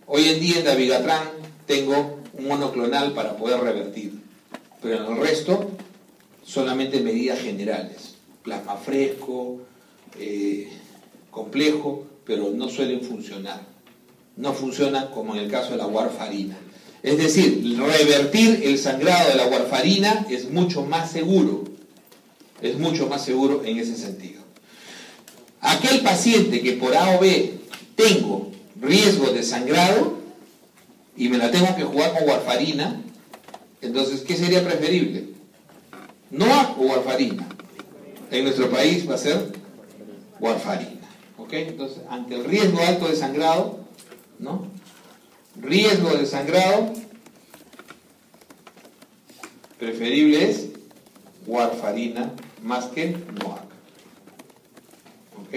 hoy en día en dabigatran tengo un monoclonal para poder revertir, pero en el resto solamente medidas generales, plasma fresco, complejo, pero no suelen funcionar. No funcionan como en el caso de la warfarina. Es decir, revertir el sangrado de la warfarina es mucho más seguro. Es mucho más seguro en ese sentido. Aquel paciente que por A o B tengo riesgo de sangrado y me la tengo que jugar con warfarina, entonces, ¿qué sería preferible? ¿NOAC o warfarina? En nuestro país va a ser warfarina. ¿Ok? Entonces, ante el riesgo alto de sangrado, ¿no? Riesgo de sangrado, preferible es warfarina más que NOAC. ¿Ok?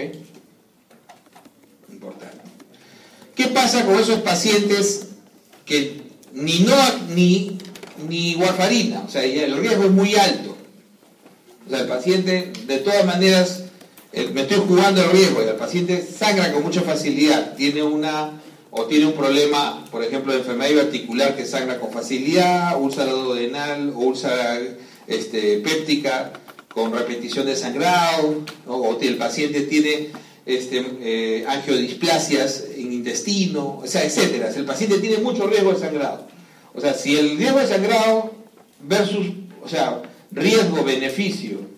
Importante. ¿Qué pasa con esos pacientes que ni NOAC ni warfarina? O sea, el riesgo es muy alto. O sea, el paciente, de todas maneras, me estoy jugando el riesgo, y el paciente sangra con mucha facilidad, tiene un problema, por ejemplo, de enfermedad articular que sangra con facilidad, úlcera duodenal o úlcera péptica con repetición de sangrado, ¿no? O el paciente tiene angiodisplasias en intestino, o sea, etcétera. O sea, el paciente tiene mucho riesgo de sangrado. O sea, si el riesgo de sangrado versus, o sea, riesgo-beneficio,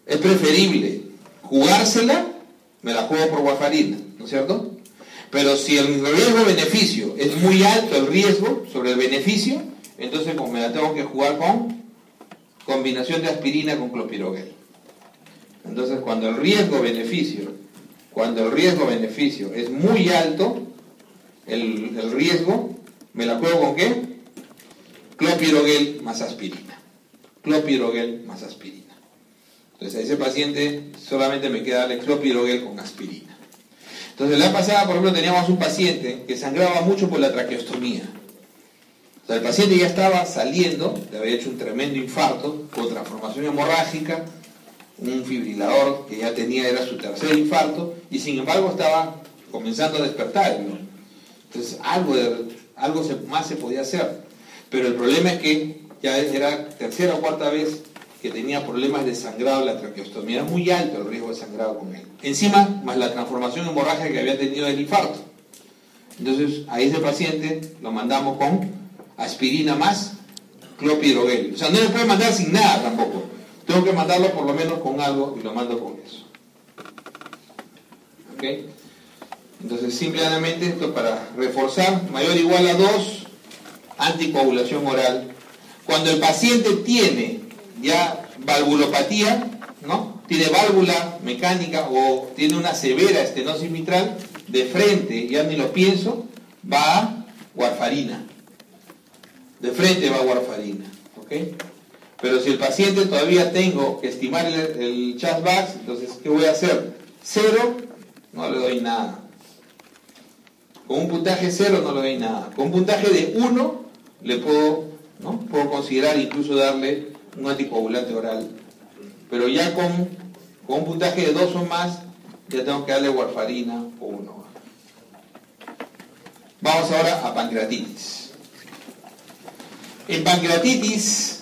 es preferible jugársela, me la juego por warfarina, ¿no es cierto? Pero si el riesgo-beneficio es muy alto, el riesgo sobre el beneficio, entonces me la tengo que jugar con combinación de aspirina con clopidogrel. Entonces, cuando el riesgo-beneficio es muy alto, el riesgo, me la juego con ¿qué? Clopidogrel más aspirina. Clopidogrel más aspirina. Entonces a ese paciente solamente me queda darle clopidogrel con aspirina. Entonces la pasada, por ejemplo, teníamos un paciente que sangraba mucho por la traqueostomía. O sea, el paciente ya estaba saliendo, le había hecho un tremendo infarto con transformación hemorrágica, un fibrilador que ya tenía, era su tercer infarto, y sin embargo estaba comenzando a despertar, ¿no? Entonces algo más se podía hacer, pero el problema es que ya era tercera o cuarta vez que tenía problemas de sangrado en la traqueostomía. Era muy alto el riesgo de sangrado con él. Encima, más la transformación hemorrágica que había tenido del infarto. Entonces, a ese paciente lo mandamos con aspirina más clopidogrel. O sea, no le puedo mandar sin nada tampoco. Tengo que mandarlo por lo menos con algo y lo mando con eso. ¿Ok? Entonces, simplemente esto para reforzar, mayor o igual a 2, anticoagulación oral. Cuando el paciente tiene ya valvulopatía, ¿no? Tiene válvula mecánica o tiene una severa estenosis mitral, de frente, ya ni lo pienso, va a warfarina. De frente va a warfarina, ¿ok? Pero si el paciente todavía tengo que estimar el CHA2-VAX, entonces, ¿qué voy a hacer? 0, no le doy nada. Con un puntaje 0 no le doy nada. Con un puntaje de 1 le puedo considerar incluso darle un anticoagulante oral, pero ya con un puntaje de 2 o más, ya tengo que darle warfarina o 1. Vamos ahora a pancreatitis. En pancreatitis,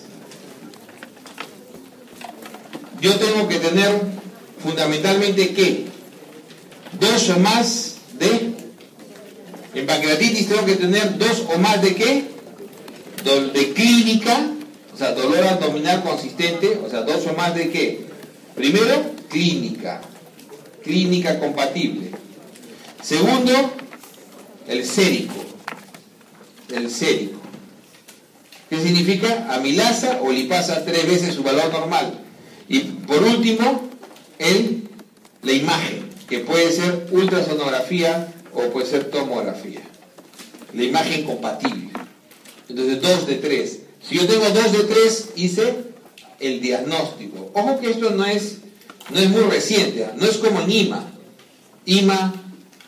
yo tengo que tener fundamentalmente ¿qué? 2 o más de... En pancreatitis tengo que tener 2 o más de ¿qué? De clínica, o sea, dolor abdominal consistente, o sea, 2 o más de ¿qué? Primero, clínica compatible. Segundo, el sérico. ¿Qué significa? Amilasa o lipasa 3 veces su valor normal. Y por último, la imagen, que puede ser ultrasonografía o puede ser tomografía. La imagen compatible. Entonces, 2 de 3. Si yo tengo 2 de 3, hice el diagnóstico. Ojo que esto no es muy reciente, no es como en IMA,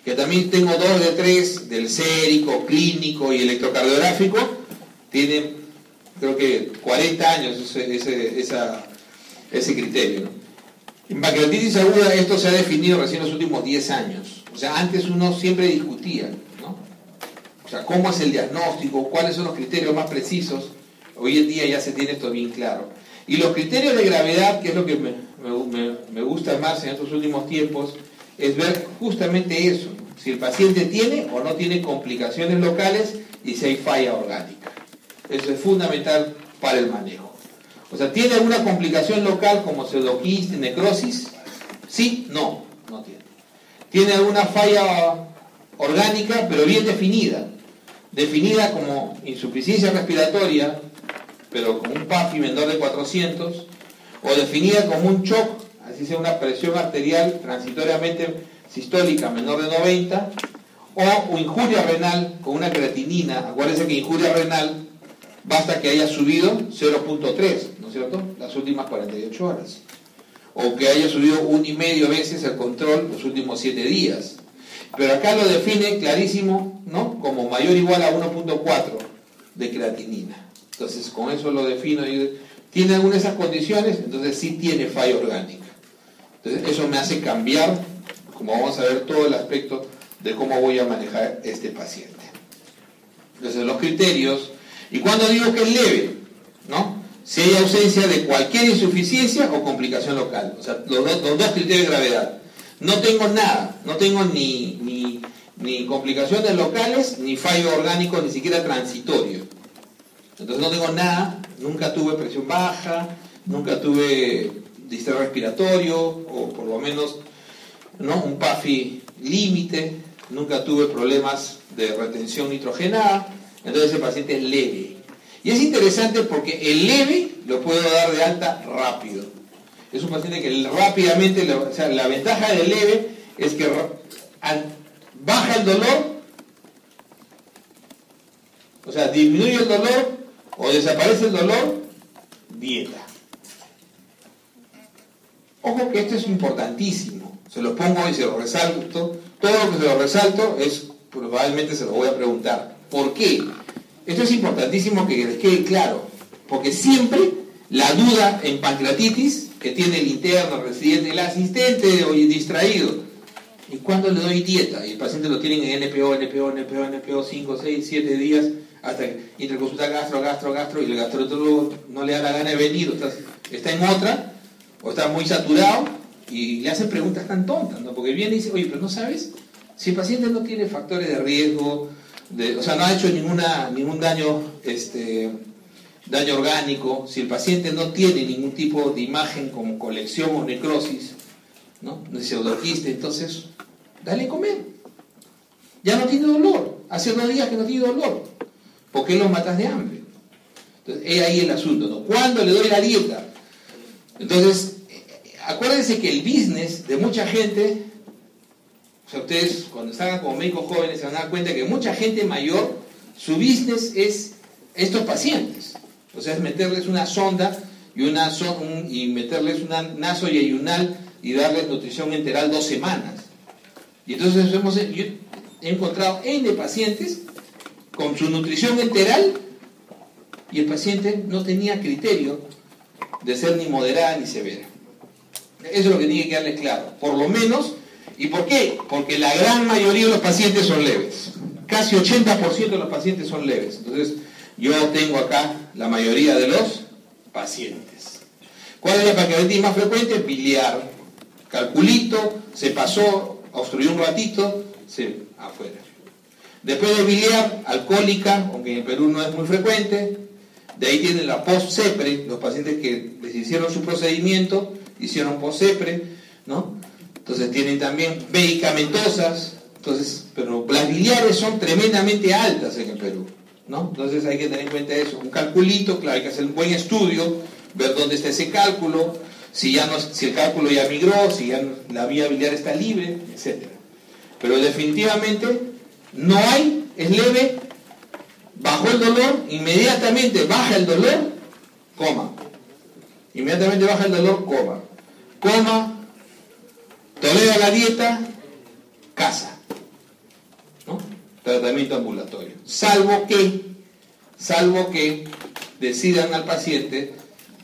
que también tengo 2 de 3 del sérico, clínico y electrocardiográfico, tiene creo que 40 años ese criterio, ¿no? En pancreatitis aguda esto se ha definido recién en los últimos 10 años. O sea, antes uno siempre discutía, ¿no? O sea, ¿cómo es el diagnóstico? ¿Cuáles son los criterios más precisos? Hoy en día ya se tiene esto bien claro. Y los criterios de gravedad, que es lo que me gusta más en estos últimos tiempos, es ver justamente eso, ¿no? Si el paciente tiene o no tiene complicaciones locales y si hay falla orgánica. Eso es fundamental para el manejo. O sea, ¿tiene alguna complicación local como pseudoquistis, necrosis? ¿Sí? No tiene. ¿Tiene alguna falla orgánica, pero bien definida? Definida como insuficiencia respiratoria, pero con un PAFI menor de 400, o definida como un shock, así sea una presión arterial transitoriamente sistólica menor de 90, o injuria renal con una creatinina. Acuérdense que injuria renal basta que haya subido 0.3, ¿no es cierto?, las últimas 48 horas. O que haya subido 1,5 veces el control los últimos 7 días. Pero acá lo define clarísimo, ¿no?, como mayor o igual a 1.4 de creatinina. Entonces, con eso lo defino. Y ¿tiene alguna de esas condiciones? Entonces sí tiene falla orgánica. Entonces eso me hace cambiar, como vamos a ver, todo el aspecto de cómo voy a manejar este paciente. Entonces los criterios, y cuando digo que es leve, ¿no?, si hay ausencia de cualquier insuficiencia o complicación local. O sea, los dos criterios de gravedad. No tengo nada, no tengo ni complicaciones locales, ni fallo orgánico, ni siquiera transitorio. Entonces no tengo nada, nunca tuve presión baja, nunca tuve distrés respiratorio, o por lo menos, ¿no?, un PAFI límite, nunca tuve problemas de retención nitrogenada. Entonces el paciente es leve. Y es interesante porque el leve lo puedo dar de alta rápido. Es un paciente que rápidamente, o sea, la ventaja del leve es que baja el dolor, o sea, disminuye el dolor o desaparece el dolor, dieta. Ojo que esto es importantísimo, se lo pongo y se lo resalto. Todo lo que se lo resalto es, probablemente se lo voy a preguntar. ¿Por qué? Esto es importantísimo que les quede claro, porque siempre la duda en pancreatitis que tiene el interno, el residente, el asistente o el distraído, ¿y cuándo le doy dieta? Y el paciente lo tienen en NPO 5, 6, 7 días, hasta que interconsulta gastro, y el gastroenterólogo no le da la gana de venir, está en otra, o está muy saturado, y le hacen preguntas tan tontas, ¿no? Porque viene y dice, oye, pero ¿no sabes? Si el paciente no tiene factores de riesgo, o sea, no ha hecho ningún daño, daño orgánico, si el paciente no tiene ningún tipo de imagen como colección o necrosis, ¿no?, de pseudoquiste, entonces, dale a comer. Ya no tiene dolor. Hace 2 días que no tiene dolor. ¿Por qué lo matas de hambre? Entonces, es ahí el asunto, ¿no? ¿Cuándo le doy la dieta? Entonces, acuérdense que el business de mucha gente, o sea, ustedes cuando están como médicos jóvenes se van a dar cuenta que mucha gente mayor, su business es estos pacientes. O sea, es meterles una sonda y meterles un naso y ayunal y darles nutrición enteral 2 semanas. Y entonces yo he encontrado N pacientes con su nutrición enteral y el paciente no tenía criterio de ser ni moderada ni severa. Eso es lo que tiene que quedarles claro. Por lo menos, ¿y por qué? Porque la gran mayoría de los pacientes son leves. Casi 80% de los pacientes son leves. Entonces, yo tengo acá la mayoría de los pacientes. ¿Cuál es la pancreatitis más frecuente? Biliar. Calculito, se pasó, obstruyó un ratito, afuera. Después de biliar, alcohólica, aunque en el Perú no es muy frecuente. De ahí tienen la post-CEPRE, los pacientes que les hicieron su procedimiento, hicieron post-CEPRE, ¿no? Entonces tienen también medicamentosas, pero las biliares son tremendamente altas en el Perú, ¿no? Entonces hay que tener en cuenta eso. Un calculito, claro, hay que hacer un buen estudio, ver dónde está ese cálculo, si el cálculo ya migró, si ya la vía biliar está libre, etc. Pero definitivamente no hay, es leve, bajó el dolor, inmediatamente baja el dolor, coma. Inmediatamente baja el dolor, coma, tolera la dieta, casa, ¿no? Tratamiento ambulatorio. Salvo que decidan al paciente,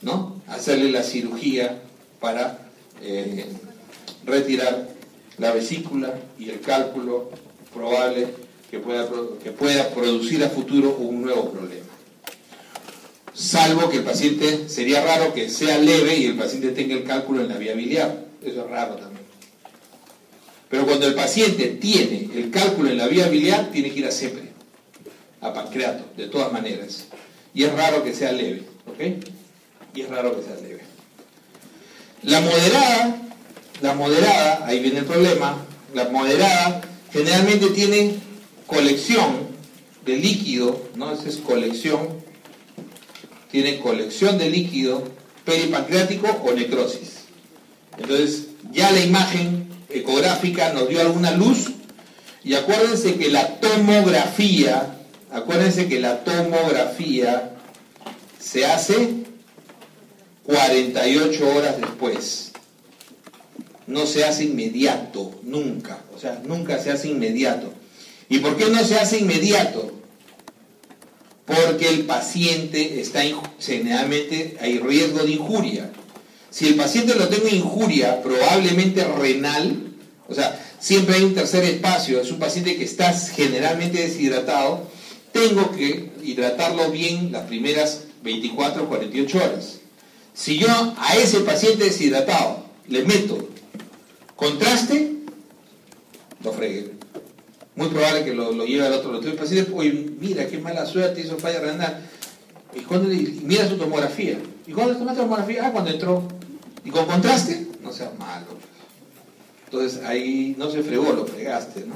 ¿no?, hacerle la cirugía para retirar la vesícula y el cálculo probable que pueda producir a futuro un nuevo problema. Salvo que el paciente, sería raro que sea leve y el paciente tenga el cálculo en la vía biliar. Eso es raro también. Pero cuando el paciente tiene el cálculo en la vía biliar, tiene que ir a CEPRE, a pancreato, de todas maneras. Y es raro que sea leve, ¿ok? Y es raro que sea leve. La moderada, ahí viene el problema, la moderada generalmente tiene colección de líquido, ¿no? Esa es colección, tiene colección de líquido peripancreático o necrosis. Entonces, ya la imagen ecográfica nos dio alguna luz, y acuérdense que la tomografía se hace 48 horas después. No se hace inmediato, nunca. O sea, nunca se hace inmediato. ¿Y por qué no se hace inmediato? Porque el paciente está, generalmente hay riesgo de injuria. Si el paciente lo tengo injuria, probablemente renal, o sea, siempre hay un tercer espacio, es un paciente que está generalmente deshidratado, tengo que hidratarlo bien las primeras 24 o 48 horas. Si yo a ese paciente deshidratado le meto contraste, lo fregué. Muy probable que lo lleve al otro. El paciente, oye, mira qué mala suerte, hizo falla renal. Y mira su tomografía. ¿Y cuándo tomaste tomografía? Ah, cuando entró. ¿Y con contraste? No seas malo. Entonces ahí no se fregó, lo fregaste, ¿no?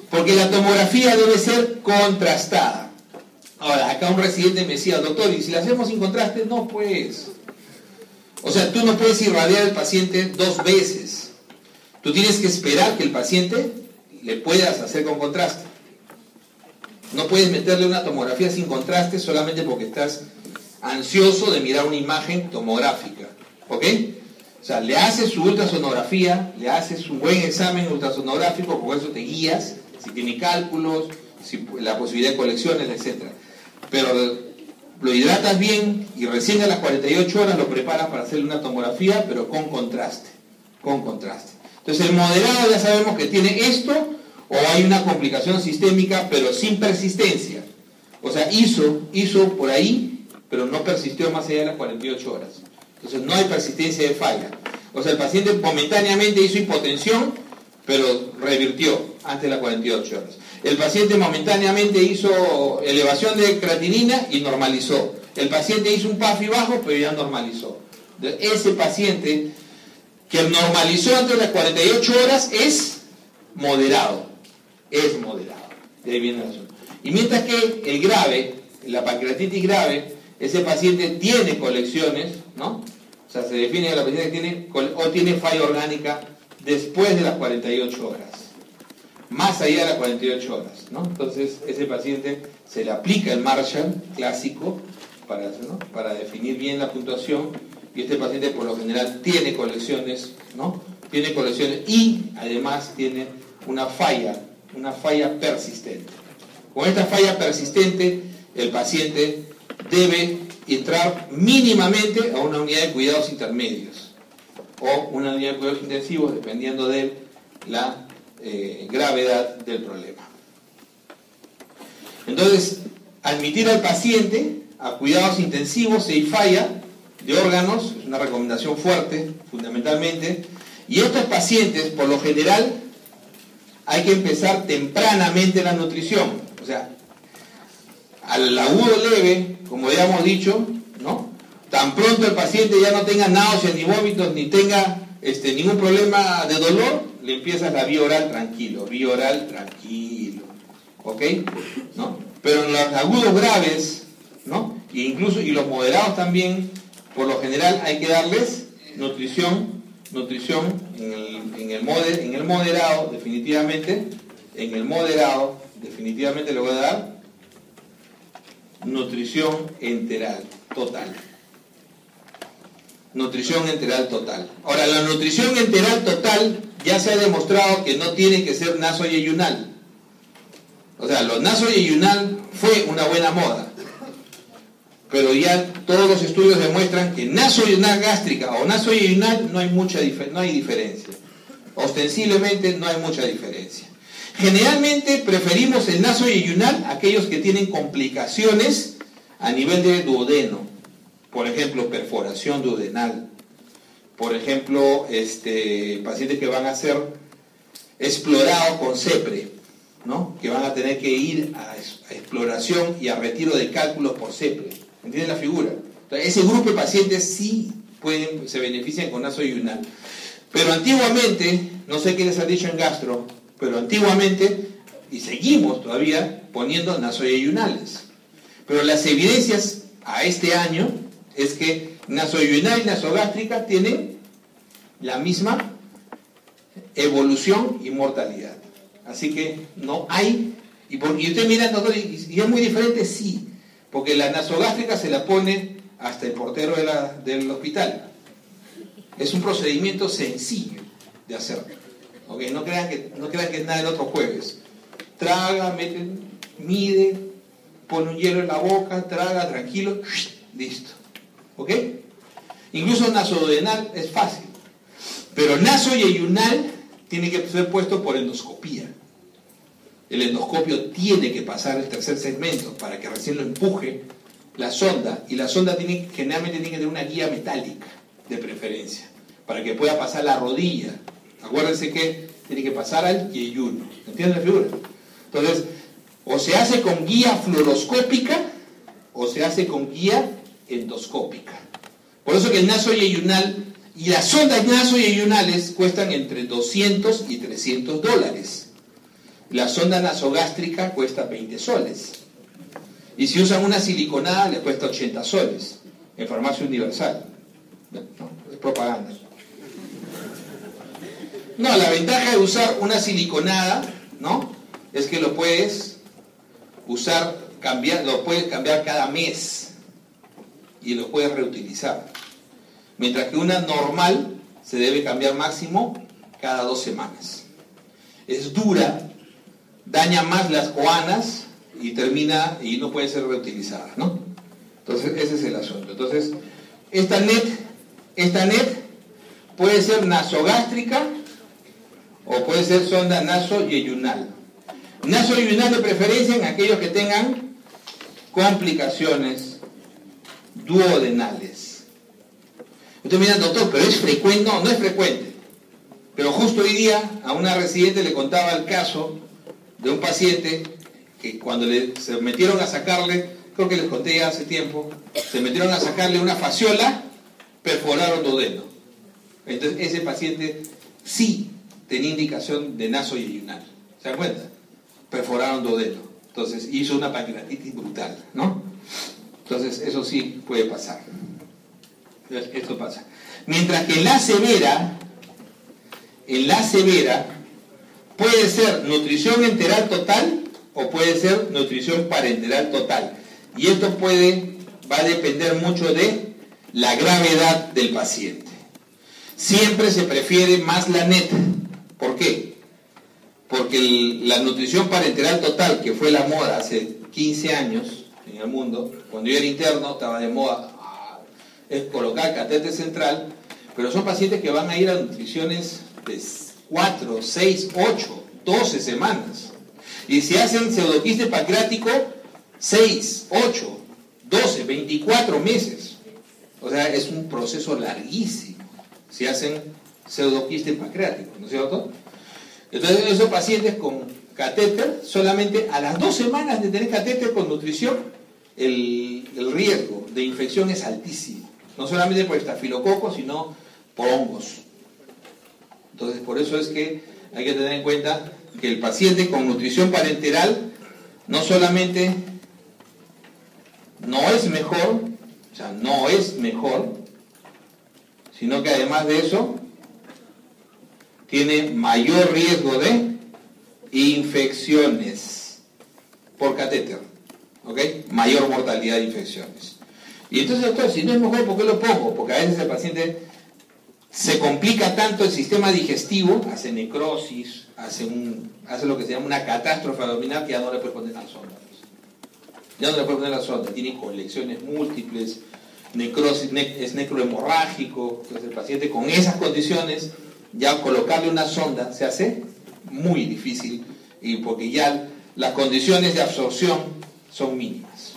Porque la tomografía debe ser contrastada. Ahora, acá un residente me decía, doctor, ¿y si la hacemos sin contraste? No, pues. O sea, tú no puedes irradiar al paciente 2 veces. Tú tienes que esperar que el paciente le puedas hacer con contraste. No puedes meterle una tomografía sin contraste solamente porque estás ansioso de mirar una imagen tomográfica. ¿Ok? O sea, le haces su ultrasonografía, le haces un buen examen ultrasonográfico, por eso te guías, si tiene cálculos, si la posibilidad de colecciones, etc. Pero lo hidratas bien y recién a las 48 horas lo preparas para hacerle una tomografía, pero con contraste. Con contraste. Entonces el moderado ya sabemos que tiene esto, o hay una complicación sistémica, pero sin persistencia. O sea, hizo por ahí, pero no persistió más allá de las 48 horas. Entonces no hay persistencia de falla. O sea, el paciente momentáneamente hizo hipotensión, pero revirtió antes de las 48 horas. El paciente momentáneamente hizo elevación de creatinina y normalizó. El paciente hizo un PAFI bajo, pero ya normalizó. Entonces, ese paciente que normalizó antes de las 48 horas es moderado. Es moderado. De ahí viene el asunto. Y mientras que el grave, la pancreatitis grave, ese paciente tiene colecciones, ¿no? O sea, se define que la paciente tiene falla orgánica después de las 48 horas. Más allá de las 48 horas, ¿no? Entonces, ese paciente se le aplica el Marshall clásico para definir bien la puntuación, y este paciente por lo general tiene colecciones, ¿no? Tiene colecciones y además tiene una falla persistente. Con esta falla persistente, el paciente debe entrar mínimamente a una unidad de cuidados intermedios o una unidad de cuidados intensivos, dependiendo de la gravedad del problema. Entonces, admitir al paciente a cuidados intensivos si hay falla de órganos es una recomendación fuerte, fundamentalmente, y estos pacientes, por lo general, hay que empezar tempranamente la nutrición. O sea, al agudo leve, como ya hemos dicho, ¿no? Tan pronto el paciente ya no tenga náuseas ni vómitos, ni tenga ningún problema de dolor, le empiezas la vía oral tranquilo, ¿ok? ¿No? Pero en los agudos graves, ¿no? E incluso, y los moderados también, por lo general hay que darles nutrición en el moderado, definitivamente le voy a dar nutrición enteral total. Nutrición enteral total. Ahora, la nutrición enteral total ya se ha demostrado que no tiene que ser nasoyeyunal. O sea, los nasoyeyunal fue una buena moda, pero ya todos los estudios demuestran que nasoyunal gástrica o nasoyeyunal no hay diferencia. Ostensiblemente no hay mucha diferencia. Generalmente preferimos el nasoyeyunal a aquellos que tienen complicaciones a nivel de duodeno. Por ejemplo, perforación duodenal. Por ejemplo, pacientes que van a ser explorados con CEPRE, ¿no? Que van a tener que ir a exploración y a retiro de cálculos por CEPRE. ¿Entienden la figura? Entonces, ese grupo de pacientes sí se benefician con nasoyeyunal. Pero antiguamente, no sé qué les han dicho en gastro, pero antiguamente, y seguimos todavía poniendo nasoyeyunales. Pero las evidencias a este año es que nasoyeyunal y nasogástrica tienen la misma evolución y mortalidad. Así que no hay, y usted mira, doctor, ¿y es muy diferente? Sí, Porque la nasogástrica se la pone hasta el portero del hospital. Es un procedimiento sencillo de hacer. ¿Okay? No crean que es nada del otro jueves. Traga, mide, pone un hielo en la boca, traga, tranquilo, listo. ¿Ok? Incluso nasoduodenal es fácil. Pero nasoyeyunal tiene que ser puesto por endoscopía. El endoscopio tiene que pasar el tercer segmento para que recién lo empuje la sonda, y la sonda generalmente tiene que tener una guía metálica, de preferencia, para que pueda pasar la rodilla. Acuérdense que tiene que pasar al yeyuno. ¿Entienden la figura? Entonces, o se hace con guía fluoroscópica o se hace con guía endoscópica. Por eso que el nasoyeyunal y las sondas nasoyeyunales cuestan entre 200 y 300 dólares. La sonda nasogástrica cuesta 20 soles. Y si usan una siliconada, les cuesta 80 soles. En Farmacia Universal. No, es propaganda. No, la ventaja de usar una siliconada, ¿no?, es que lo puedes usar, lo puedes cambiar cada mes y lo puedes reutilizar. Mientras que una normal se debe cambiar máximo cada 2 semanas. Es dura, daña más las coanas y no puede ser reutilizada, ¿no? Entonces ese es el asunto. Entonces esta NET puede ser nasogástrica o puede ser sonda nasoyeyunal. Nasoyeyunal de preferencia en aquellos que tengan complicaciones duodenales. Ustedes miran, doctor, pero ¿es frecuente? No, no es frecuente. Pero justo hoy día a una residente le contaba el caso de un paciente que cuando se metieron a sacarle, creo que les conté ya hace tiempo, se metieron a sacarle una fasciola, perforaron duodeno. Entonces ese paciente sí tenía indicación de nasoyeyunal. ¿Se dan cuenta? Perforaron duodeno. Entonces hizo una pancreatitis brutal, ¿no? Entonces eso sí puede pasar. Esto pasa. Mientras que en la severa puede ser nutrición enteral total o puede ser nutrición parenteral total. Y esto va a depender mucho de la gravedad del paciente. Siempre se prefiere más la NET. ¿Por qué? Porque la nutrición parenteral total, que fue la moda hace 15 años en el mundo, cuando yo era interno estaba de moda, es colocar catéter central, pero son pacientes que van a ir a nutriciones de 4, 6, 8, 12 semanas. Y si hacen pseudoquiste pancreático, 6, 8, 12, 24 meses. O sea, es un proceso larguísimo si hacen pseudoquiste pancreático, ¿no es cierto? Entonces, esos pacientes con catéter, solamente a las 2 semanas de tener catéter con nutrición, el riesgo de infección es altísimo. No solamente por estafilococo, sino por hongos. Entonces, por eso es que hay que tener en cuenta que el paciente con nutrición parenteral no solamente no es mejor, sino que además de eso tiene mayor riesgo de infecciones por catéter, ¿ok? Mayor mortalidad de infecciones. Y entonces, doctor, si no es mejor, ¿por qué lo pongo? Porque a veces el paciente se complica tanto el sistema digestivo, hace necrosis, hace lo que se llama una catástrofe abdominal, que ya no le puede poner la sonda. Ya no le puede poner la sonda, tiene colecciones múltiples, necrosis, es necrohemorrágico. Entonces el paciente con esas condiciones, ya colocarle una sonda se hace muy difícil, y porque ya las condiciones de absorción son mínimas.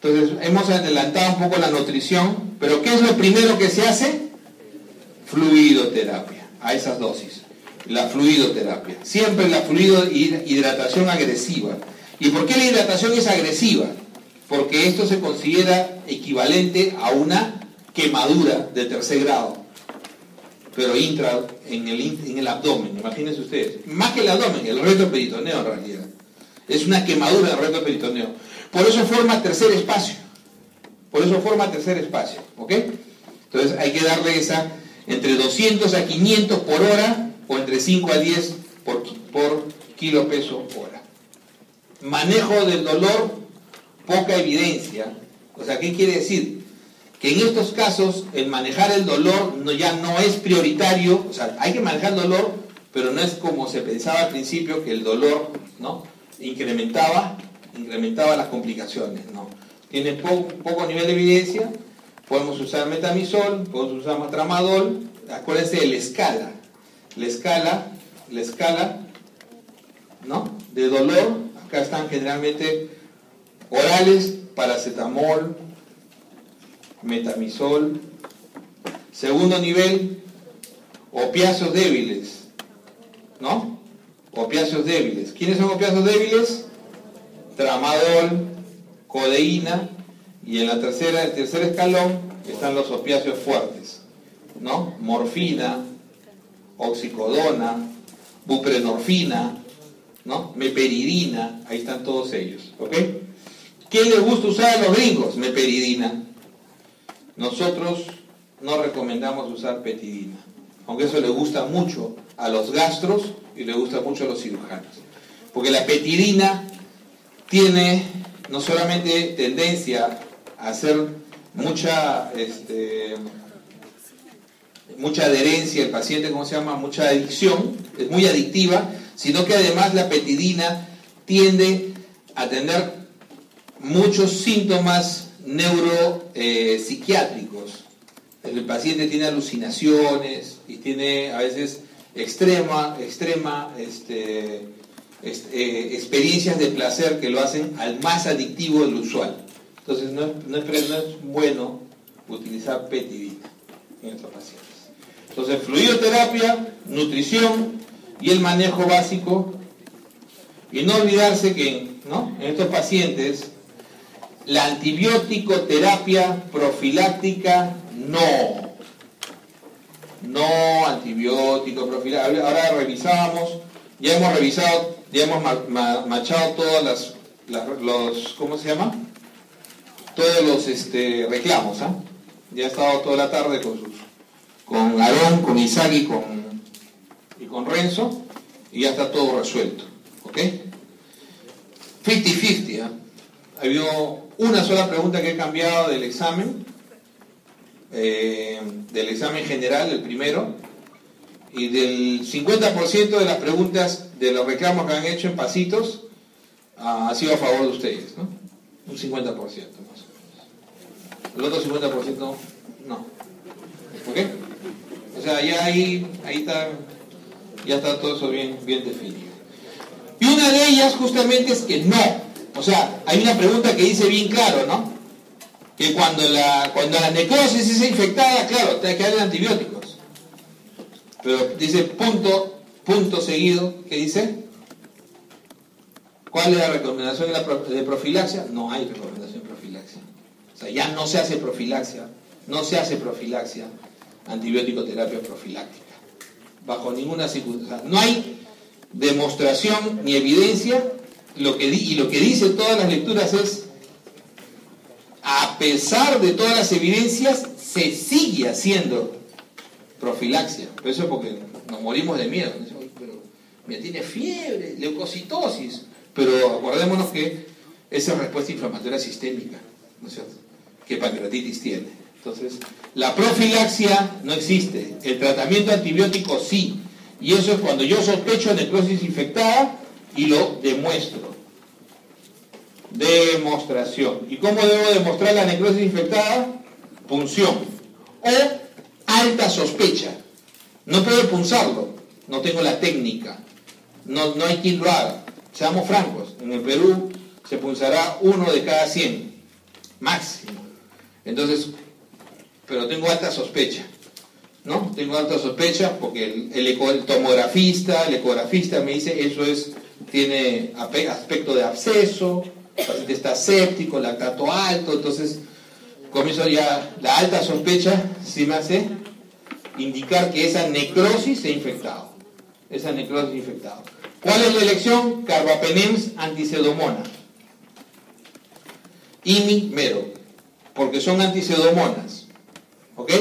Entonces hemos adelantado un poco la nutrición, pero ¿qué es lo primero que se hace? Fluidoterapia, a esas dosis. La fluidoterapia. Siempre la hidratación agresiva. ¿Y por qué la hidratación es agresiva? Porque esto se considera equivalente a una quemadura de 3er grado, pero en el abdomen. Imagínense ustedes, más que el abdomen, el retroperitoneo en realidad. Es una quemadura del retroperitoneo. Por eso forma tercer espacio. ¿Ok? Entonces hay que darle esa entre 200 a 500 por hora o entre 5 a 10 por kilo peso hora. Manejo del dolor poca evidencia. O sea, ¿qué quiere decir? Que en estos casos el manejar el dolor ya no es prioritario. O sea, hay que manejar el dolor, pero no es como se pensaba al principio, que el dolor, ¿no?, incrementaba las complicaciones. No, tiene poco nivel de evidencia. Podemos usar metamizol, podemos usar tramadol. Acuérdense de la escala, ¿no?, de dolor. Acá están generalmente orales: paracetamol, metamizol. Segundo nivel, opiáceos débiles, ¿no? Opiáceos débiles. ¿Quiénes son opiáceos débiles? Tramadol, codeína. Y en el tercer escalón están los opiáceos fuertes, ¿no? Morfina, oxicodona, buprenorfina, ¿no?, meperidina. Ahí están todos ellos, ¿ok? ¿Qué les gusta usar a los gringos? Meperidina. Nosotros no recomendamos usar petidina, aunque eso le gusta mucho a los gastros y le gusta mucho a los cirujanos, porque la petidina tiene no solamente tendencia a hacer mucha adherencia al paciente, mucha adicción, es muy adictiva, sino que además la petidina tiende a tener muchos síntomas neuropsiquiátricos. El paciente tiene alucinaciones y tiene a veces extrema experiencias de placer que lo hacen al más adictivo del usual. Entonces no es bueno utilizar petidina en estos pacientes. Entonces, fluidoterapia, nutrición y el manejo básico. Y no olvidarse que, ¿no?, en estos pacientes la antibiótico terapia profiláctica no antibiótico profiláctico. Ahora ya hemos machado todas los ¿cómo se llama? Todos los reclamos, ¿ah? Ya he estado toda la tarde con Aarón, con Isaac y con Renzo, y ya está todo resuelto, ¿ok? 50-50, ¿eh? Ha habido una sola pregunta que he cambiado del examen general, el primero, y del 50% de las preguntas de los reclamos que han hecho en pasitos ha sido a favor de ustedes, ¿no? Un 50% más o menos. El otro 50% no. ¿Ok? O sea, ya ahí está, ya está todo eso bien definido. Y una de ellas justamente es que no. O sea, hay una pregunta que dice bien claro, ¿no? Que cuando la necrosis es infectada, claro, te hay que darle antibióticos. Pero dice punto seguido, ¿qué dice? ¿Cuál es la recomendación de profilaxia? No hay recomendación de profilaxia. O sea, ya no se hace profilaxia antibiótico terapia profiláctica. Bajo ninguna circunstancia. No hay demostración ni evidencia. Lo que dice todas las lecturas es: a pesar de todas las evidencias, se sigue haciendo profilaxia. Pero eso es porque nos morimos de miedo. Pero me tiene fiebre, leucocitosis. Pero acordémonos que esa es respuesta inflamatoria sistémica, ¿no es cierto?, que pancreatitis tiene. Entonces, la profilaxia no existe. El tratamiento antibiótico sí. Y eso es cuando yo sospecho necrosis infectada y lo demuestro. Demostración. ¿Y cómo debo demostrar la necrosis infectada? Punción. O alta sospecha. No puedo punzarlo. No tengo la técnica. No hay quien lo haga. Seamos francos. En el Perú se punzará 1 de cada 100. Máximo. Entonces, pero tengo alta sospecha. ¿No? Tengo alta sospecha porque el tomografista, el ecografista me dice eso tiene aspecto de absceso, el paciente está séptico, lactato alto, entonces comienzo ya, la alta sospecha sí me hace indicar que esa necrosis se ha infectado. ¿Cuál es la elección? Carbapenems anticedomona. IMI mero, porque son anticedomonas, ¿ok?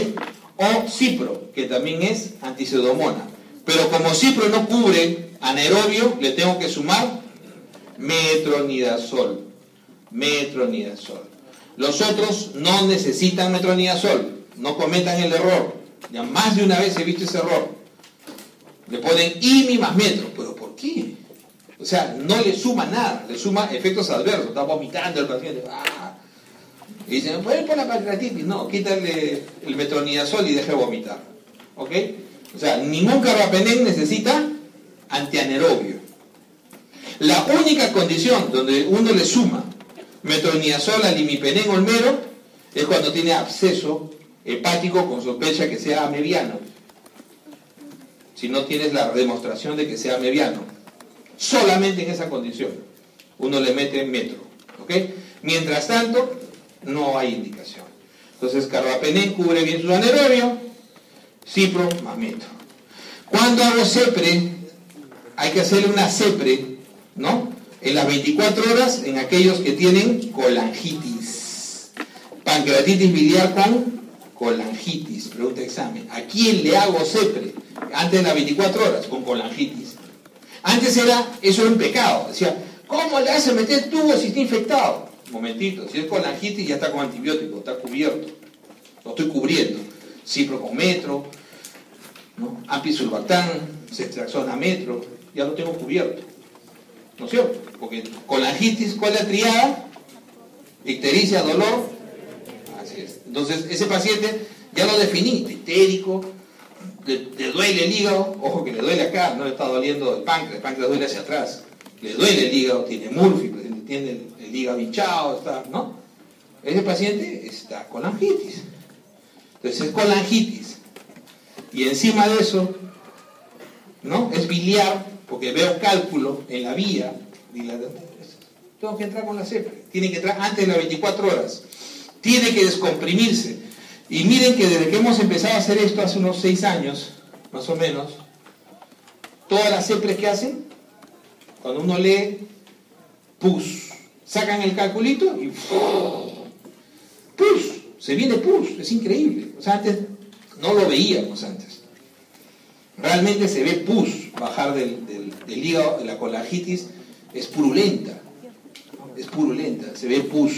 O cipro, que también es anticedomona. Pero como cipro no cubre anaerobio, le tengo que sumar metronidazol. metronidazol. Los otros no necesitan metronidazol, no cometan el error. Ya más de una vez he visto ese error. Le ponen IMI más metro, pero ¿por qué? O sea, no le suma nada, le suma efectos adversos. Está vomitando el paciente. Y dicen, pues por la pancreatitis. No, quítale el metronidazol y deje vomitar. ¿Ok? O sea, ningún carbapenén necesita antianerobio. La única condición donde uno le suma metronidazol al imipenén olmero es cuando tiene absceso hepático con sospecha que sea amebiano. Si no tienes la demostración de que sea amebiano. Solamente en esa condición uno le mete metro. ¿Ok? Mientras tanto, no hay indicación. Entonces, carbapenén cubre bien su anaerobio, cipro más metro. Cuando hago CEPRE, hay que hacerle una CEPRE, ¿no? En las 24 horas en aquellos que tienen colangitis. Pancreatitis biliar con colangitis. Pregunta de examen. ¿A quién le hago CEPRE? Antes de las 24 horas, con colangitis. Antes eso era un pecado. Decía, ¿cómo le hace meter tubo si está infectado? Un momentito, si es colangitis ya está con antibiótico, está cubierto. Lo estoy cubriendo. Cipro con metro, ¿no? Ampicsulbactam, ceftriaxona metro, ya lo tengo cubierto. ¿No es cierto? Porque colangitis, ¿cuál es la triada? Ictericia, dolor. Así es. Entonces, ese paciente ya lo definí, ictérico, le duele el hígado, ojo que le duele acá, no le está doliendo el páncreas duele hacia atrás. Le duele el hígado, tiene Murphy, tiene el hígado hinchado, está, ¿no? Ese paciente está colangitis. Entonces es colangitis. Y encima de eso, ¿no? Es biliar, porque veo cálculo en la vía. Tengo que entrar con la CEPRE. Tiene que entrar antes de las 24 horas. Tiene que descomprimirse. Y miren que desde que hemos empezado a hacer esto hace unos 6 años, más o menos, todas las CEPRES que hacen, cuando uno lee pus, sacan el calculito y pus, se viene pus, es increíble. O sea, antes no lo veíamos antes. Realmente se ve pus bajar del hígado, de la colangitis, es purulenta, se ve pus.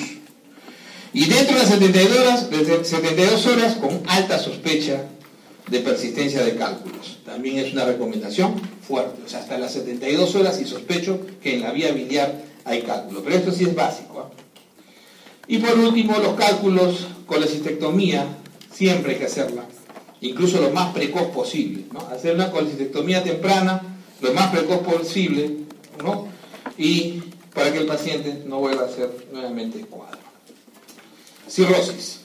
Y dentro de las 72 horas, con alta sospecha de persistencia de cálculos. También es una recomendación fuerte. O sea, hasta las 72 horas y sospecho que en la vía biliar hay cálculo. Pero esto sí es básico. Y por último, los cálculos con la cistectomía, siempre hay que hacerla. Incluso lo más precoz posible, ¿no? Hacer una colecistectomía temprana, lo más precoz posible, ¿no? Y para que el paciente no vuelva a hacer nuevamente cuadro. Cirrosis.